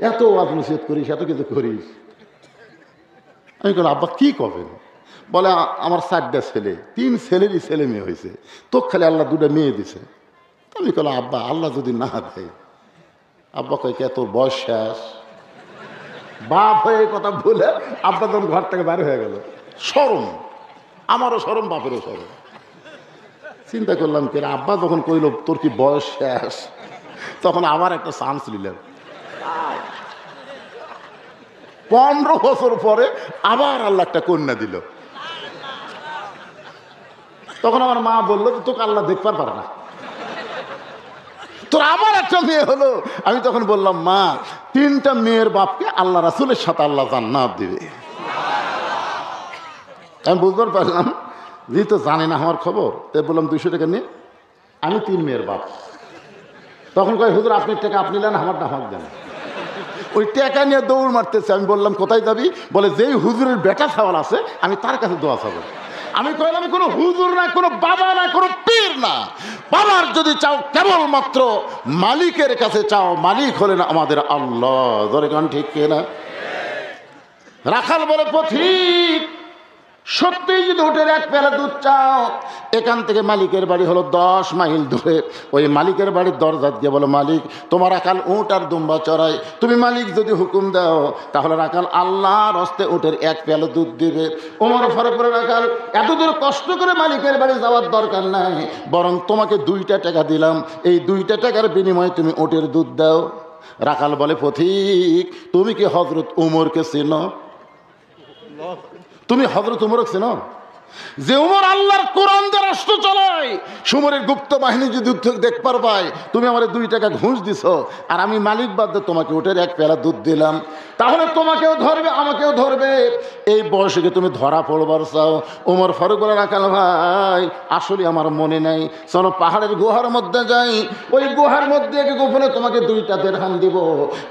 এত ওয়াজ নসিহত করিস, এত কিছু করিস? আমি বলি, আব্বা কি করবেন? বলে, আমার 4টা ছেলে, 3 ছেলেরই ছেলে মেয়ে হয়েছে, তো খালি আল্লাহ 2টা মেয়ে দিছে। আমি বললাম, আব্বা আল্লাহ যদি না দেয়? আব্বা কয়, কে তোর বয়স শেষ? বাপ হয়ে কথা বলে আব্বা তখন ঘর থেকে বাইরে হয়ে গেল। শরম, আমারও শরম, বাপেরও শরম। চিন্তা করলাম, কে আব্বা যখন কইল তোর কি বয়স শেষ, তখন আবার একটা চান্স নিলাম। 15 বছর পরে আবার আল্লাহ একটা কন্যা দিল। তখন আমার মা বললো, তোকে আল্লাহ দেখবার পারে না, তোর আবার একটা মেয়ে হলো। আমি তখন বললাম, মা 3টা মেয়ের বাপকে আল্লাহ রাসূলের সাথে আল্লাহ জান্নাত দিবে। আমি বুঝতে পারলাম যেহেতু জানে না আমার খবর, তাই বললাম 200 টাকা নিয়ে, আমি 3 মেয়ের বাপ। তখন কয়, হুজুর আপনি টাকা আপনি নেন, আমারটা আমাকে দেন। ওই টাকা নিয়ে দৌড় মারতেছে। আমি বললাম, কোথায় যাবি? বলে, যেই হুজুরের বেটা ছাওয়াল আছে আমি তার কাছে দোয়া চাবো। আমি কইলাম, আমি কোনো হুজুর না, কোনো বাবা না, কোনো পীর না। বাবার যদি চাও কেবলমাত্র মালিকের কাছে চাও, মালিক হলেন আমাদের আল্লাহ। ধরে গান ঠিক কিনা? রাখাল বলে, পথিক সত্যিই যদি উটের 1 পেয়ালা দুধ চাও, এখান থেকে মালিকের বাড়ি হলো 10 মাইল দূরে। ওই মালিকের বাড়ির দরজা দিয়ে বলো, মালিক তোমার রাখাল উট আর দুম্বা চড়াই, তুমি মালিক যদি হুকুম দাও তাহলে রাখাল আল্লাহর হস্তে উটের 1 পেয়ালা দুধ দিবে। ওমর ফারুক বলে, রাখাল এতদূর কষ্ট করে মালিকের বাড়ি যাওয়ার দরকার নাই, বরং তোমাকে 2টা টাকা দিলাম, এই 2টা টাকার বিনিময়ে তুমি উটের দুধ দাও। রাখাল বলে, পথিক তুমি কি হযরত উমরকে চেনো? তুমি হযরত উমরকে চেনো? যে উমর আল্লাহর কোরআন দিয়ে রাষ্ট্র চালায়, সুমরের গুপ্ত বাহিনী যদি দেখ পারবাই, তুমি আমার 2 টাকা ঘুষ দিছো, আর আমি মালিক বাদ তোমাকে উটের 1 পেয়ালা দুধ দিলাম, তাহলে তোমাকেও ধরবে আমাকেও ধরবে। এই বয়সে তুমি ধরা পড়বার চাও? ওমর ফারুক বলে, রাখাল ভাই আসলে আমার মনে নাই, চলো পাহাড়ের গুহার মধ্যে যাই, ওই গুহার মধ্যে গোপনে তোমাকে 2টা দিরহাম দিব,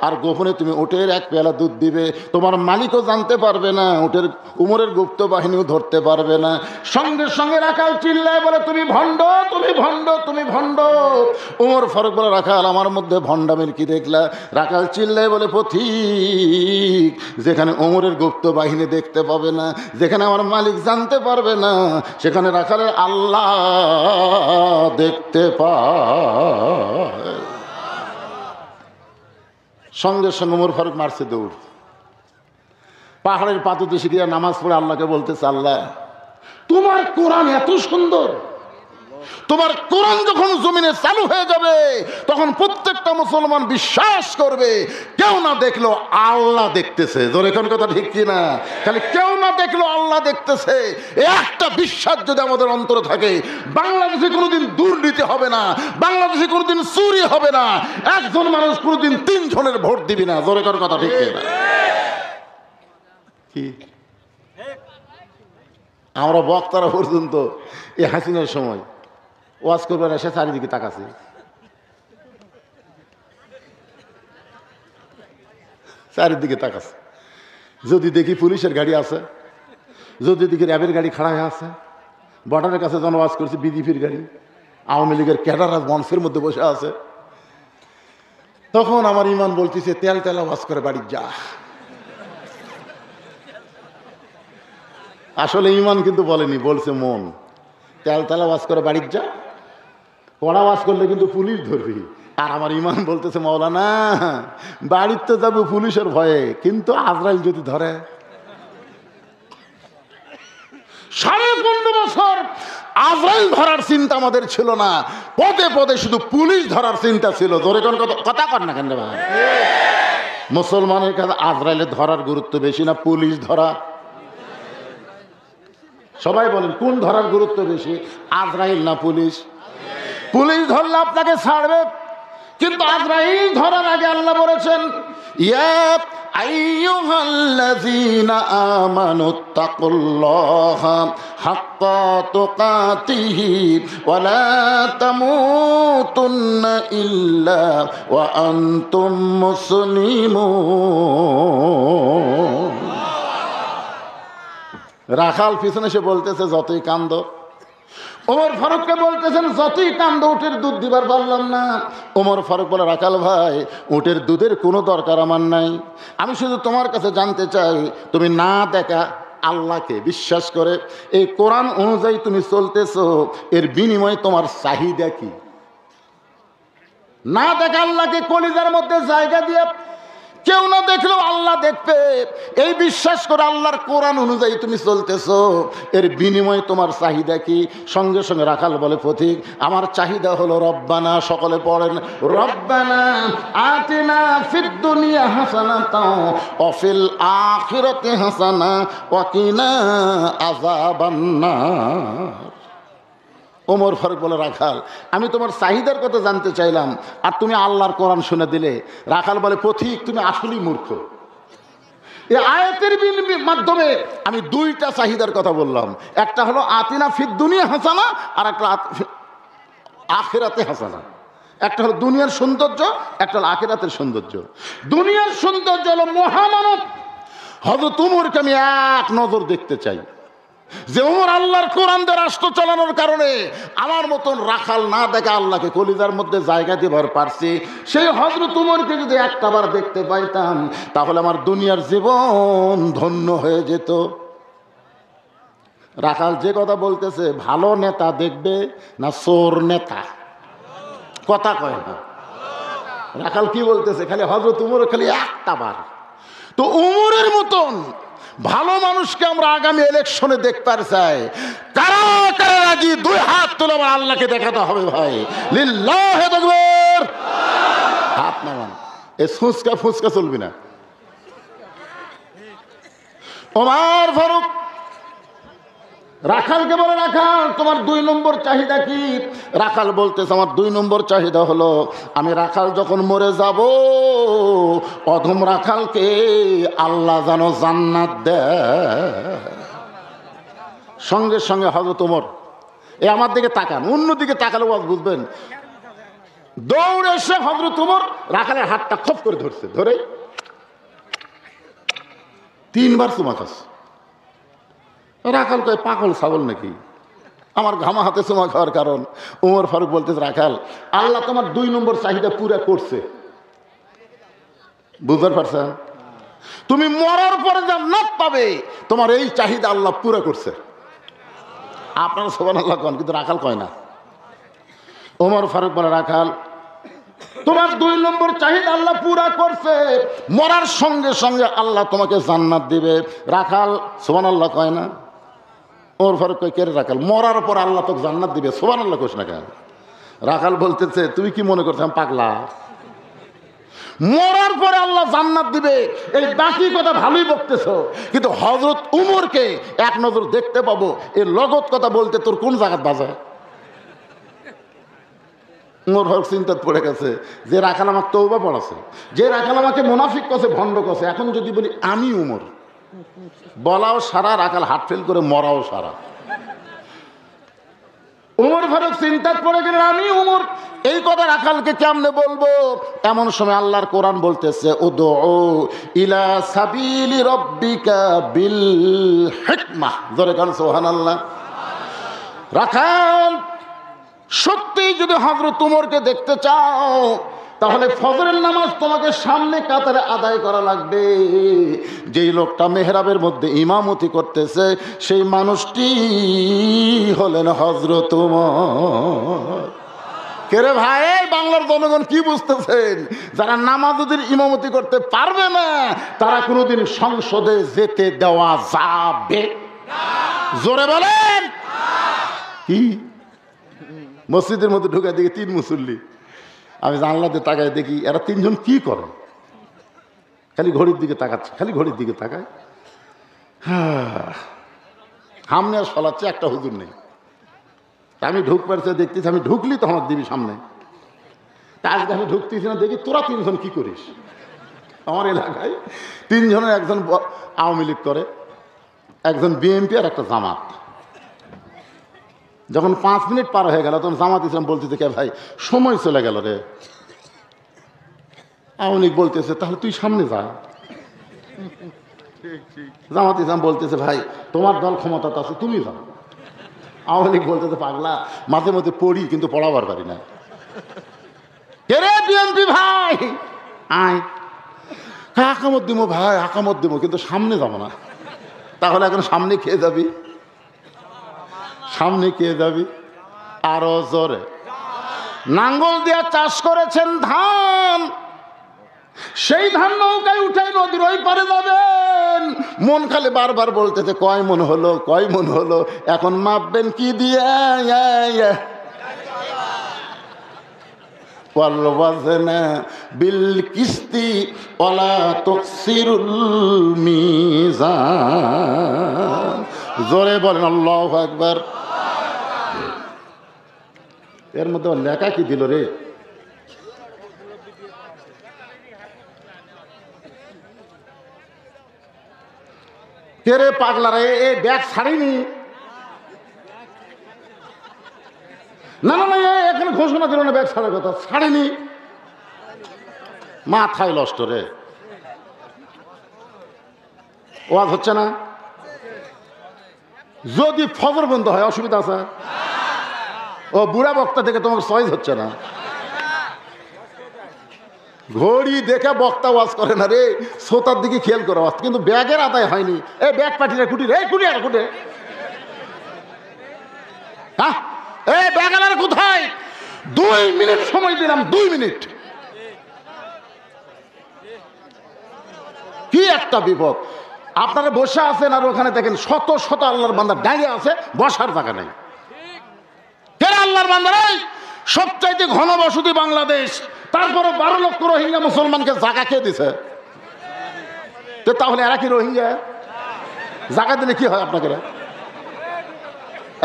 আর গোপনে তুমি উটের 1 পেয়ালা দুধ দিবে। তোমার মালিকও জানতে পারবে না, উমরের গুপ্ত বাহিনীও ধরতে পারবে না। সঙ্গে সঙ্গে রাখাল চিল্লায় বলে, তুমি ভণ্ড, তুমি ভণ্ড, তুমি ভণ্ড। ওমর ফারুক বলে, রাখাল আমার মধ্যে ভণ্ডামের কি দেখলা? রাখাল চিল্লায় বলে, পথিক যেখানে ওমরের গুপ্ত বাহিনী দেখতে পাবে না, যেখানে আমার মালিক জানতে পারবে না, সেখানে রাখালের আল্লাহ দেখতে পায়। সঙ্গে সঙ্গে ওমর ফারুক মারছে দৌড়। পাহাড়ের পাতুতে শিখিয়া নামাজ পড়ে আল্লাহকে বলতেছে, আল্লাহ তোমার কোরআন এত সুন্দর, তোমার কোরআন যখন জমিনে চালু হয়ে যাবে তখন প্রত্যেকটা মুসলমান বিশ্বাস করবে কেউ না দেখলো আল্লাহ দেখতেছে। জোরে কোন কথা ঠিক কিনা? খালি কেউ না দেখলো আল্লাহ দেখতেছে, একটা বিশ্বাস যদি আমাদের অন্তরে থাকে, বাংলাদেশে কোনোদিন দুর্নীতি হবে না, বাংলাদেশে কোনোদিন চুরি হবে না, একজন মানুষ কোনোদিন 3 জনের ভোট দিবি না। জোরে কোন কথা ঠিক কিনা? কি আমরা বক্তারা পর্যন্ত এই হাসিনার সময় ওয়াজ করবার এসে চারিদিকে তাকাছি, চারিদিকে তাকাছে। যদি দেখি পুলিশের গাড়ি আছে যদি দিকে র্যাবের গাড়ি খাড়া হয়ে আছে, বর্ডারের কাছে জনবাস করছে বিজেপির গাড়ি, আওয়ামী লীগের ক্যাডাররা মঞ্চের মধ্যে বসে আছে, তখন আমার ইমান বলতেছে তেল তেল আওয়াজ করে বাড়ি যা। আসলে ইমান কিন্তু বলেনি, বলছে মন। তেল তেল আওয়াজ করে বাড়ি যা, কড়া আওয়াজ করলে কিন্তু পুলিশ ধরবি। আর আমার ইমান বলতেছে মাওলানা বাড়িতে তো যাবো পুলিশের ভয়ে, কিন্তু আজরাইল যদি ধরে। 15.5 বছর আজরাইল ধরার চিন্তা আমাদের ছিল না, পদে পদে শুধু পুলিশ ধরার চিন্তা ছিল। ধরে কোন কথা কর না কেন ভাই? মুসলমানের কাছে আজরাইলের ধরার গুরুত্ব বেশি না পুলিশ ধরা? সবাই বলেন কোন ধরার গুরুত্ব বেশি, আজরাইল না পুলিশ? পুলিশ ধরলে আপনাকে ছাড়বে, কিন্তু আজরাইল ধরার আগে আল্লাহ বলেছেন ইয়া আইয়ুহাল্লাযীনা আমানুত্তাকুল্লাহা হাক্কা তুকাতিহি ওয়া লা তামুতুন্না ইল্লা ওয়া আনতুম মুসলিমুন। রাখাল পিছনে সে বলতেছে যতই কান্দ। ওমর ফারুককে বলতেছেন যতই কান্দ উটের দুধ দিবার পারলাম না। ওমর ফারুক বলে রাখাল ভাই উটের দুধের কোনো দরকার আমার নাই, আমি শুধু তোমার কাছে জানতে চাই তুমি না দেখা আল্লাহকে বিশ্বাস করে এই কোরআন অনুযায়ী তুমি চলতেছো, এর বিনিময়ে তোমার চাহিদা কি? না দেখা আল্লাহকে কলিজার মধ্যে জায়গা দিয়ে কেউ না দেখলেও আল্লাহ দেখবে, এই বিশ্বাস করে আল্লাহর কোরআন অনুযায়ী তুমি চলতেছো, এর বিনিময়ে তোমার চাহিদা কি? সঙ্গে সঙ্গে রাখাল বলে পথিক আমার চাহিদা হলো রব্বানা, সকলে পড়েন রব্বানা আতিনা ফিদ দুনিয়া হাসানাতাও ওয়া ফিল আখিরাতি হাসানা ওয়া কিনা আযাবান্নার। ওমর ফারুক বলে রাখাল আমি তোমার চাহিদার কথা জানতে চাইলাম, আর তুমি আল্লাহর কোরআন শুনে দিলে। রাখাল বলে পথিক তুমি আসলেই মূর্খ, এই আয়াতের মাধ্যমে আমি দুইটা চাহিদার কথা বললাম, একটা হলো আতিনা ফিদ দুনিয়া হাসানা, আর একটা আখিরাতে হাসানা। একটা হলো দুনিয়ার সৌন্দর্য, একটা হলো আখিরাতের সৌন্দর্য। দুনিয়ার সৌন্দর্য হলো মহামানব হযরত ওমরকে আমি এক নজর দেখতে চাই, যে ওমর আল্লাহর কোরআন দিয়ে রাষ্ট্র চালানোর কারণে আমার মতন রাখাল না দেখে আল্লাহকে কলিজার মধ্যে জায়গা দিবার পারছি। সেই হযরত ওমরকে যদি একটাবার দেখতে পাইতাম তাহলে আমার দুনিয়ার জীবন ধন্য হয়ে যেত। রাখাল যে কথা বলতেছে ভালো নেতা দেখবে না চোর নেতা? কথা কয় না। রাখাল কি বলতেছে খালি হযরত ওমর খালি একটাবার। তো ওমরের মতন ভালো মানুষকে আমরা আগামী ইলেকশনে দেখতে চাই। কারা কারা রাজি দুই হাত তুলে আমার আল্লাহকে দেখাতে হবে ভাই। লিল্লাহি তাকবীর, হাত নামান। এ ফুসকা ফুসকা চলবি না। ওমর ফারুক রাখালকে বলে রাখাল তোমার 2 নম্বর চাহিদা কি? রাখাল বলতেছে আমার 2 নম্বর চাহিদা হলো আমি রাখাল যখন মরে যাব অধম রাখালকে আল্লাহ যেন জান্নাত দেয়। সঙ্গে সঙ্গে হযরত ওমর এ আমার দিকে তাকান, অন্যদিকে তাকালে বুঝবেন, দৌড়ে এসে হযরত ওমর রাখালের হাতটা খপ করে ধরছে, ধরে 3 বার চুমা খাচ্ছে। রাখাল কয় পাগল ছাগল নাকি আমার ঘামা হাতে চুমা খাওয়ার কারণ? ওমর ফারুক বলতেছে রাখাল আল্লাহ তোমার 2 নম্বর চাহিদা পুরা করছে, বুঝতে পারছেন? তুমি মরার পরে জান্নাত পাবে, তোমার এই চাহিদা আল্লাহ পুরা করছে। আপনারা সুবহানাল্লাহ কন, কিন্তু রাখাল কয় না। ওমর ফারুক বলে রাখাল তোমার 2 নম্বর চাহিদা আল্লাহ পুরা করছে, মরার সঙ্গে সঙ্গে আল্লাহ তোমাকে জান্নাত দিবে। রাখাল সুবহানাল্লাহ কয় না। ওমর ফারুক কয় কে রে রাখাল, মরার পর আল্লাহ তোকে জান্নাত দিবে, সুবহানাল্লাহ কইস না কেন? রাখাল বলতেছে তুমি কি মনে করছো আমি পাগলা? মরার পরে আল্লাহ জান্নাত দিবে এই বাকি কথা ভালোই বলতেছো, কিন্তু হযরত উমরকে এক নজর দেখতে পাবো এই লগত কথা বলতে তোর কোন জায়গায় বাজায়? উমর ফারুক চিন্তাত পড়ে গেছে, যে রাখাল আমাকে তওবা পড়াছে, যে রাখাল আমাকে মুনাফিক কছে, ভণ্ড কছে, এখন যদি বলি আমি উমর, বলাও সারা, রাখাল হার্ট ফেল করে মরাও সারা। উমর ফারুক চিন্তা করে গেলেন, আমি উমর এই কথা রাখালকে কেমনে বলবো? এমন সময় আল্লাহর কোরআন বলতেছে, উদউ ইলা সাবিলি রাব্বিকা বিল হিকমাহ। জোরে কান সুবহানাল্লাহ। রাখাল, সত্যি যদি হযরত উমরকে দেখতে চাও তাহলে ফজরের নামাজ তোমাকে সামনে কাতারে আদায় করা লাগবে। যেই লোকটা মেহরাবের মধ্যে ইমামতি করতেছে সেই মানুষটি হলেন হযরত উমর। কেরে ভাই, বাংলার জনগণ কি বুঝতেছেন? যারা নামাজের ইমামতি করতে পারবে না তারা কোনোদিন সংসদে যেতে দেওয়া যাবে না। জোরে বলেন। কি মসজিদের মধ্যে ঢুকে দেখি 3 মুসল্লি, আমি জানলাতে তাকায় দেখি এরা 3 জন কি করে, খালি ঘড়ির দিকে তাকাচ্ছে, খালি ঘড়ির দিকে তাকায়। সামনে আর সলাচ্ছে, একটা হুজুর নেই। আমি ঢুক পারছে, দেখতেছি আমি ঢুকলি তো আমার দিবি সামনে। তা আজকে আমি ঢুকতেছি না, দেখি তোরা 3 জন কি করিস? আমার এলাকায় 3 জনের, একজন আওয়ামী লীগ করে, একজন বিএনপি আর একটা জামাত। যখন 5 মিনিট পার হয়ে গেল তখন জামাত ইসলাম বলতেছে, কে ভাই সময় চলে গেল রে। আওয়ামী লীগ বলতেছে, তাহলে তুই সামনে যা। জামাত ইসলাম বলতেছে, ভাই তোমার দল ক্ষমতা আছে, তুমি যাও। আওয়ামী লীগ বলতেছে, পাগলা মাঝে মধ্যে পড়ি কিন্তু পড়াবার পারি না। কে রে বিএনপি ভাই, আয় আকামত দিব ভাই, আকামত দিব, কিন্তু সামনে যাবো না। তাহলে এখন সামনে খেয়ে যাবি, সামনে কে যাবি? আরো জোরে। নাঙ্গল দিয়া চাষ করেছেন ধান, সেই ধান নৌকায় উঠে নদীর ওই পারে যাবেন। মন খালি বারবার বলতেছে, কয় মন হলো, কয় মন হলো? এখন মাপবেন কি দিয়ে? বিল কিস্তি ওয়ালা তুকসিরুল মিজান। জোরে বলেন আল্লাহু আকবার। এর মধ্যে লেখা কি দিল রে? কে রে পাগলা রে, এ ব্যাগ ছাড়িনি? না না না, এখানে ঘোষণা দিল না ব্যাগ ছাড়ার কথা, ছাড়েনি। মাথায় নষ্ট রে, ওয়াজ হচ্ছে না। যদি ফজর বন্ধ হয় অসুবিধা আছে? ও বুড়া বক্তা থেকে তোমার চয়েস হচ্ছে না। ঘড়ি দেখে বক্তা ওয়াজ করে না রে, শ্রোতার দিকে খেয়াল করে ওয়াজ। কিন্তু ব্যাগের আদায় হয়নি। এই ব্যাগ পাঠিয়ে কুটি রে, কুটি আর কুটে। হ্যাঁ, এই ব্যাগ আলার কোথায়? 2 মিনিট সময় দিলাম, 2 মিনিট। কি একটা বিপদ। আপনারা বসে আছেন আর ওখানে দেখেন শত শত আল্লাহর বান্দা দাঁড়িয়ে আছে, বসার জায়গা নেই। কেন আল্লাহর বান্দা নাই? সবচাইতে ঘন বসতি বাংলাদেশ, তারপরে 12 লক্ষ রোহিঙ্গা মুসলমানকে জায়গা কে দিছে? তাহলে এরা কি রোহিঙ্গা? জায়গা দিলে কি হয় আপনাকে?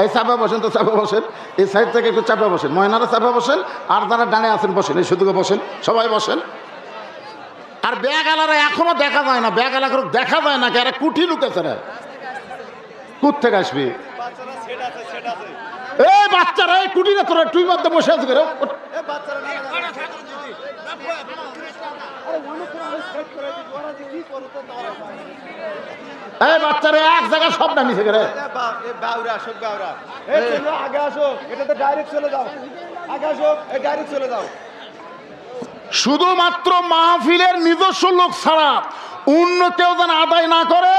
এই চাপা বসেন, তো চাপা বসেন, এই সাইড থেকে একটু চাপা বসেন, ময়নারা চাপা বসেন, আর যারা ডানে আছেন বসেন, এই শুধু বসেন, সবাই বসেন। আর ব্যাগ আলারা এখনো দেখা যায় না, ব্যাগ আলা দেখা যায় না, এরা কুঠি লুকেছে রে। কুট থেকে আসবি এই বাচ্চারা, এই কুটিরা তোরা তুই মধ্যে বসে আছে করে। এই বাচ্চারা এক জায়গায় সব নামিছে করে। শুধুমাত্র মাহফিলের নিজস্ব লোক ছাড়া অন্য কেউ যেন আদায় না করে।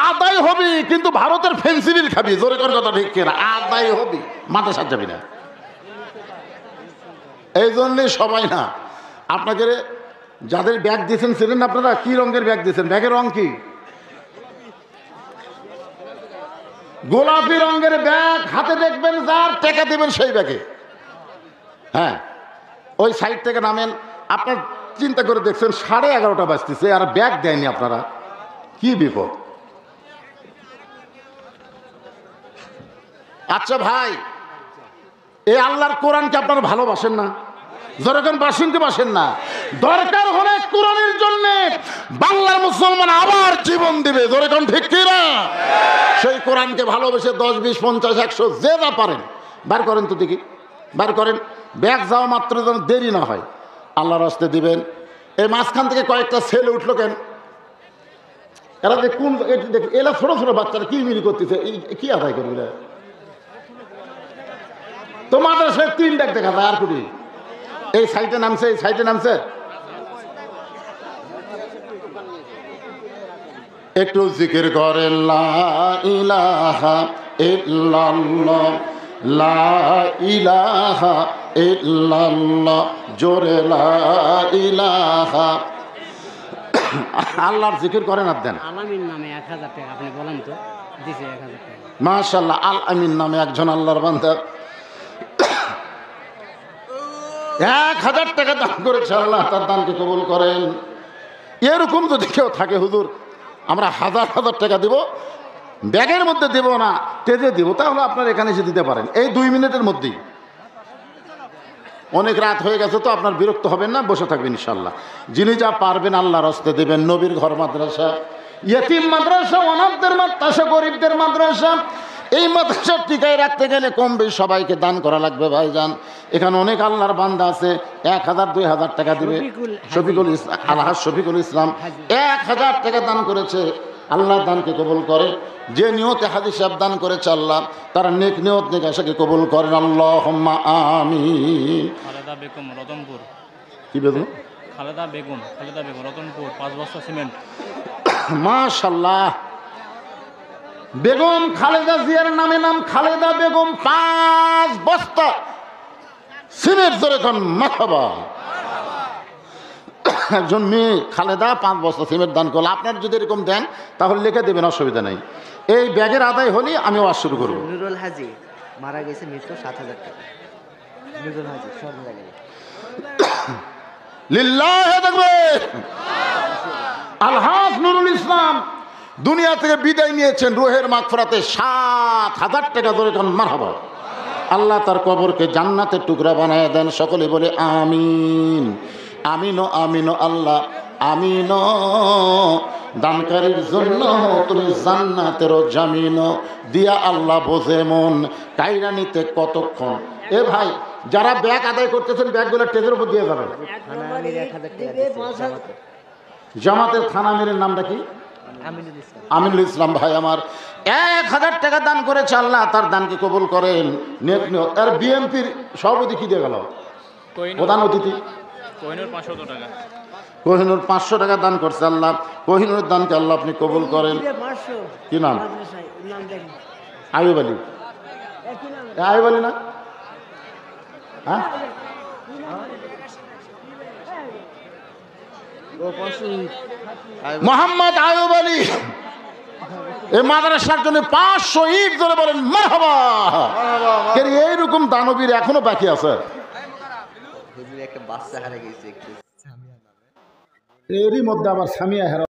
আদায় হবি কিন্তু ভারতের ফেন্সিডিল খাবি। জোরে করে কথা ঠিক কিনা? আদায় হবি, মাথা সাজ যাবি না। এই জন্যে সবাই না, আপনাকে যাদের ব্যাগ দিয়েছেন ছিলেন আপনারা, কি রঙের ব্যাগ দিয়েছেন? ব্যাগের রং কি? গোলাপি রঙের ব্যাগ। হাতে দেখবেন যার, টাকা দেবেন সেই ব্যাগে। হ্যাঁ, ওই সাইড থেকে নামেন। আপনার চিন্তা করে দেখছেন 11:30 বাজতেছে আর ব্যাগ দেয়নি আপনারা, কি বিপদ। আচ্ছা ভাই, এই আল্লাহর কোরআনকে আপনারা ভালোবাসেন না? যখন বাসেন কি বাসেন না? দরকার হলে কোরআনের জন্য বাংলার মুসলমান আবার জীবন দিবে। যখন ঠিক কি না? সেই কোরআনকে ভালোবেসে 10, 20, 50, 100 যে যা পারেন বার করেন তো দেখি, বার করেন। ব্যাগ যাওয়া মাত্র যেন দেরি না হয়, আল্লাহর রাস্তায় দিবেন। এই মাঝখান থেকে কয়েকটা ছেলে উঠলো কেন? এরা দেখ কোন দেখ, এরা ছোট ছোট বাচ্চারা কি মিলি করতেছে, কি আদায় করবে এরা? তো মাদ্রাসায় 3 ডাক দেখা যায় আর কোটি। এই সাইটে নামছে, এই সাইটে নামছে। একটু জিকির করেন লা ইলাহা ইল্লাল্লাহ, লা ইলাহা ইল্লাল্লাহ, জোরে লা ইলাহা। আল্লাহর জিকির করেন আর দেন। আলামিন নামে 1000 টাকা আপনি বলেন তো, দিছে 1000 টাকা। মাশাআল্লাহ, আল আমিন নামে একজন আল্লাহর বান্দা 1000 টাকা দান করেছে। আল্লাহ তার দানকে কবুল করেন। এরকম যদি কেউ থাকে, হুজুর আমরা 1000 টাকা দিব, ব্যাগের মধ্যে দেব না, তেজে দিব, তাহলে আপনার এখানে এসে দিতে পারেন এই 2 মিনিটের মধ্যেই। অনেক রাত হয়ে গেছে তো, আপনার বিরক্ত হবেন না, বসে থাকবেন ইনশাল্লাহ। যিনি যা পারবেন আল্লাহর রাস্তে দেবেন। নবীর ঘর মাদ্রাসা, ইয়েতিম মাদ্রাসা, অনাথদের মাদ্রাসা, গরিবদের মাদ্রাসা, এই মাদ্রাসা টিকায় রাখতে গেলে কম বেশি সবাইকে দান করা লাগবে ভাইজান। এখানে অনেক আল্লাহর বান্দা আছে, 1000 2000 টাকা দিবে। শফিকুল ইসলাম, আলহাজ শফিকুল ইসলাম 1000 টাকা দান করেছে। আল্লাহ দানকে কবুল করে। যে নিয়তে হাজি সাহেব দান করেছে, আল্লাহ তারা নেক নিয়ত নেক আশাকে কবুল করেন। আল্লাহুম্মা আমিন। খালেদা বেগম রতনপুর। কি বেগম? খালেদা বেগম রতনপুর, 5 বস্তা সিমেন্ট। মাশাআল্লাহ। বেগম খালেদা জিয়ার নামে নাম খালেদা বেগম, 5 বস্তা সিমেন্ট। ধরে এখন মারহাবা। একজন মেয়ে খালেদা 5 বস্তা সিমেন্ট দান করলো। আপনার যদি এরকম দেন তাহলে লিখে দেবেন, অসুবিধা নেই। এই ব্যাগের আদায় হলে আমি ওয়াজ শুরু করবো। নুরুল হাজি মারা গেছে, মৃত্যু 7000 টাকা। নুরুল হাজি সর্বদাই লিল্লাহি তাকবীর। আলহাজ নুরুল ইসলাম দুনিয়া থেকে বিদায় নিয়েছেন, রুহের মাগফিরাতে 7000 টাকা ধরে এখন মারহাবা। আল্লাহ তার কবরকে জান্নাতের টুকরা বানায় দেন। সকলে বলে আমিন। আমিনো আমিনো আল্লাহ আমিনো। দানকারীর জন্য তুমি জান্নাতেরও জামিন দিয়া আল্লাহ বোঝে মন। কাইরা নিতে কতক্ষণ? এ ভাই, যারা ব্যাগ আদায় করতেছেন ব্যাগগুলো টেজের উপর দিয়ে যাবেন। জামাতের থানা মেরের নামটা কি? আমিনুল ইসলাম ভাই আমার 1000 টাকা দান করেছে। আল্লাহ তার দানকে কবুল করেন। আর বিএনপির সভাপতি কি দিয়ে গেল? প্রধান অতিথি কোহিনুর 500 টাকা। কোহিনুর 500 টাকা দান করছে। আল্লাহ কোহিনুরের দানকে আল্লাহ আপনি কবুল করেন। কি নাম? আয়ুব আলী। আয়ুব আলী না? হ্যাঁ, মোহাম্মদ আয়ুব আলী। এই মাদ্রাসার জন্য 500 ইট ধরে বলেন মারহাবা। এইরকম দানবীর এখনো বাকি আছে। একটা বাচ্চা হারা গেছে, এরই মধ্যে আবার সামিয়া হেরা।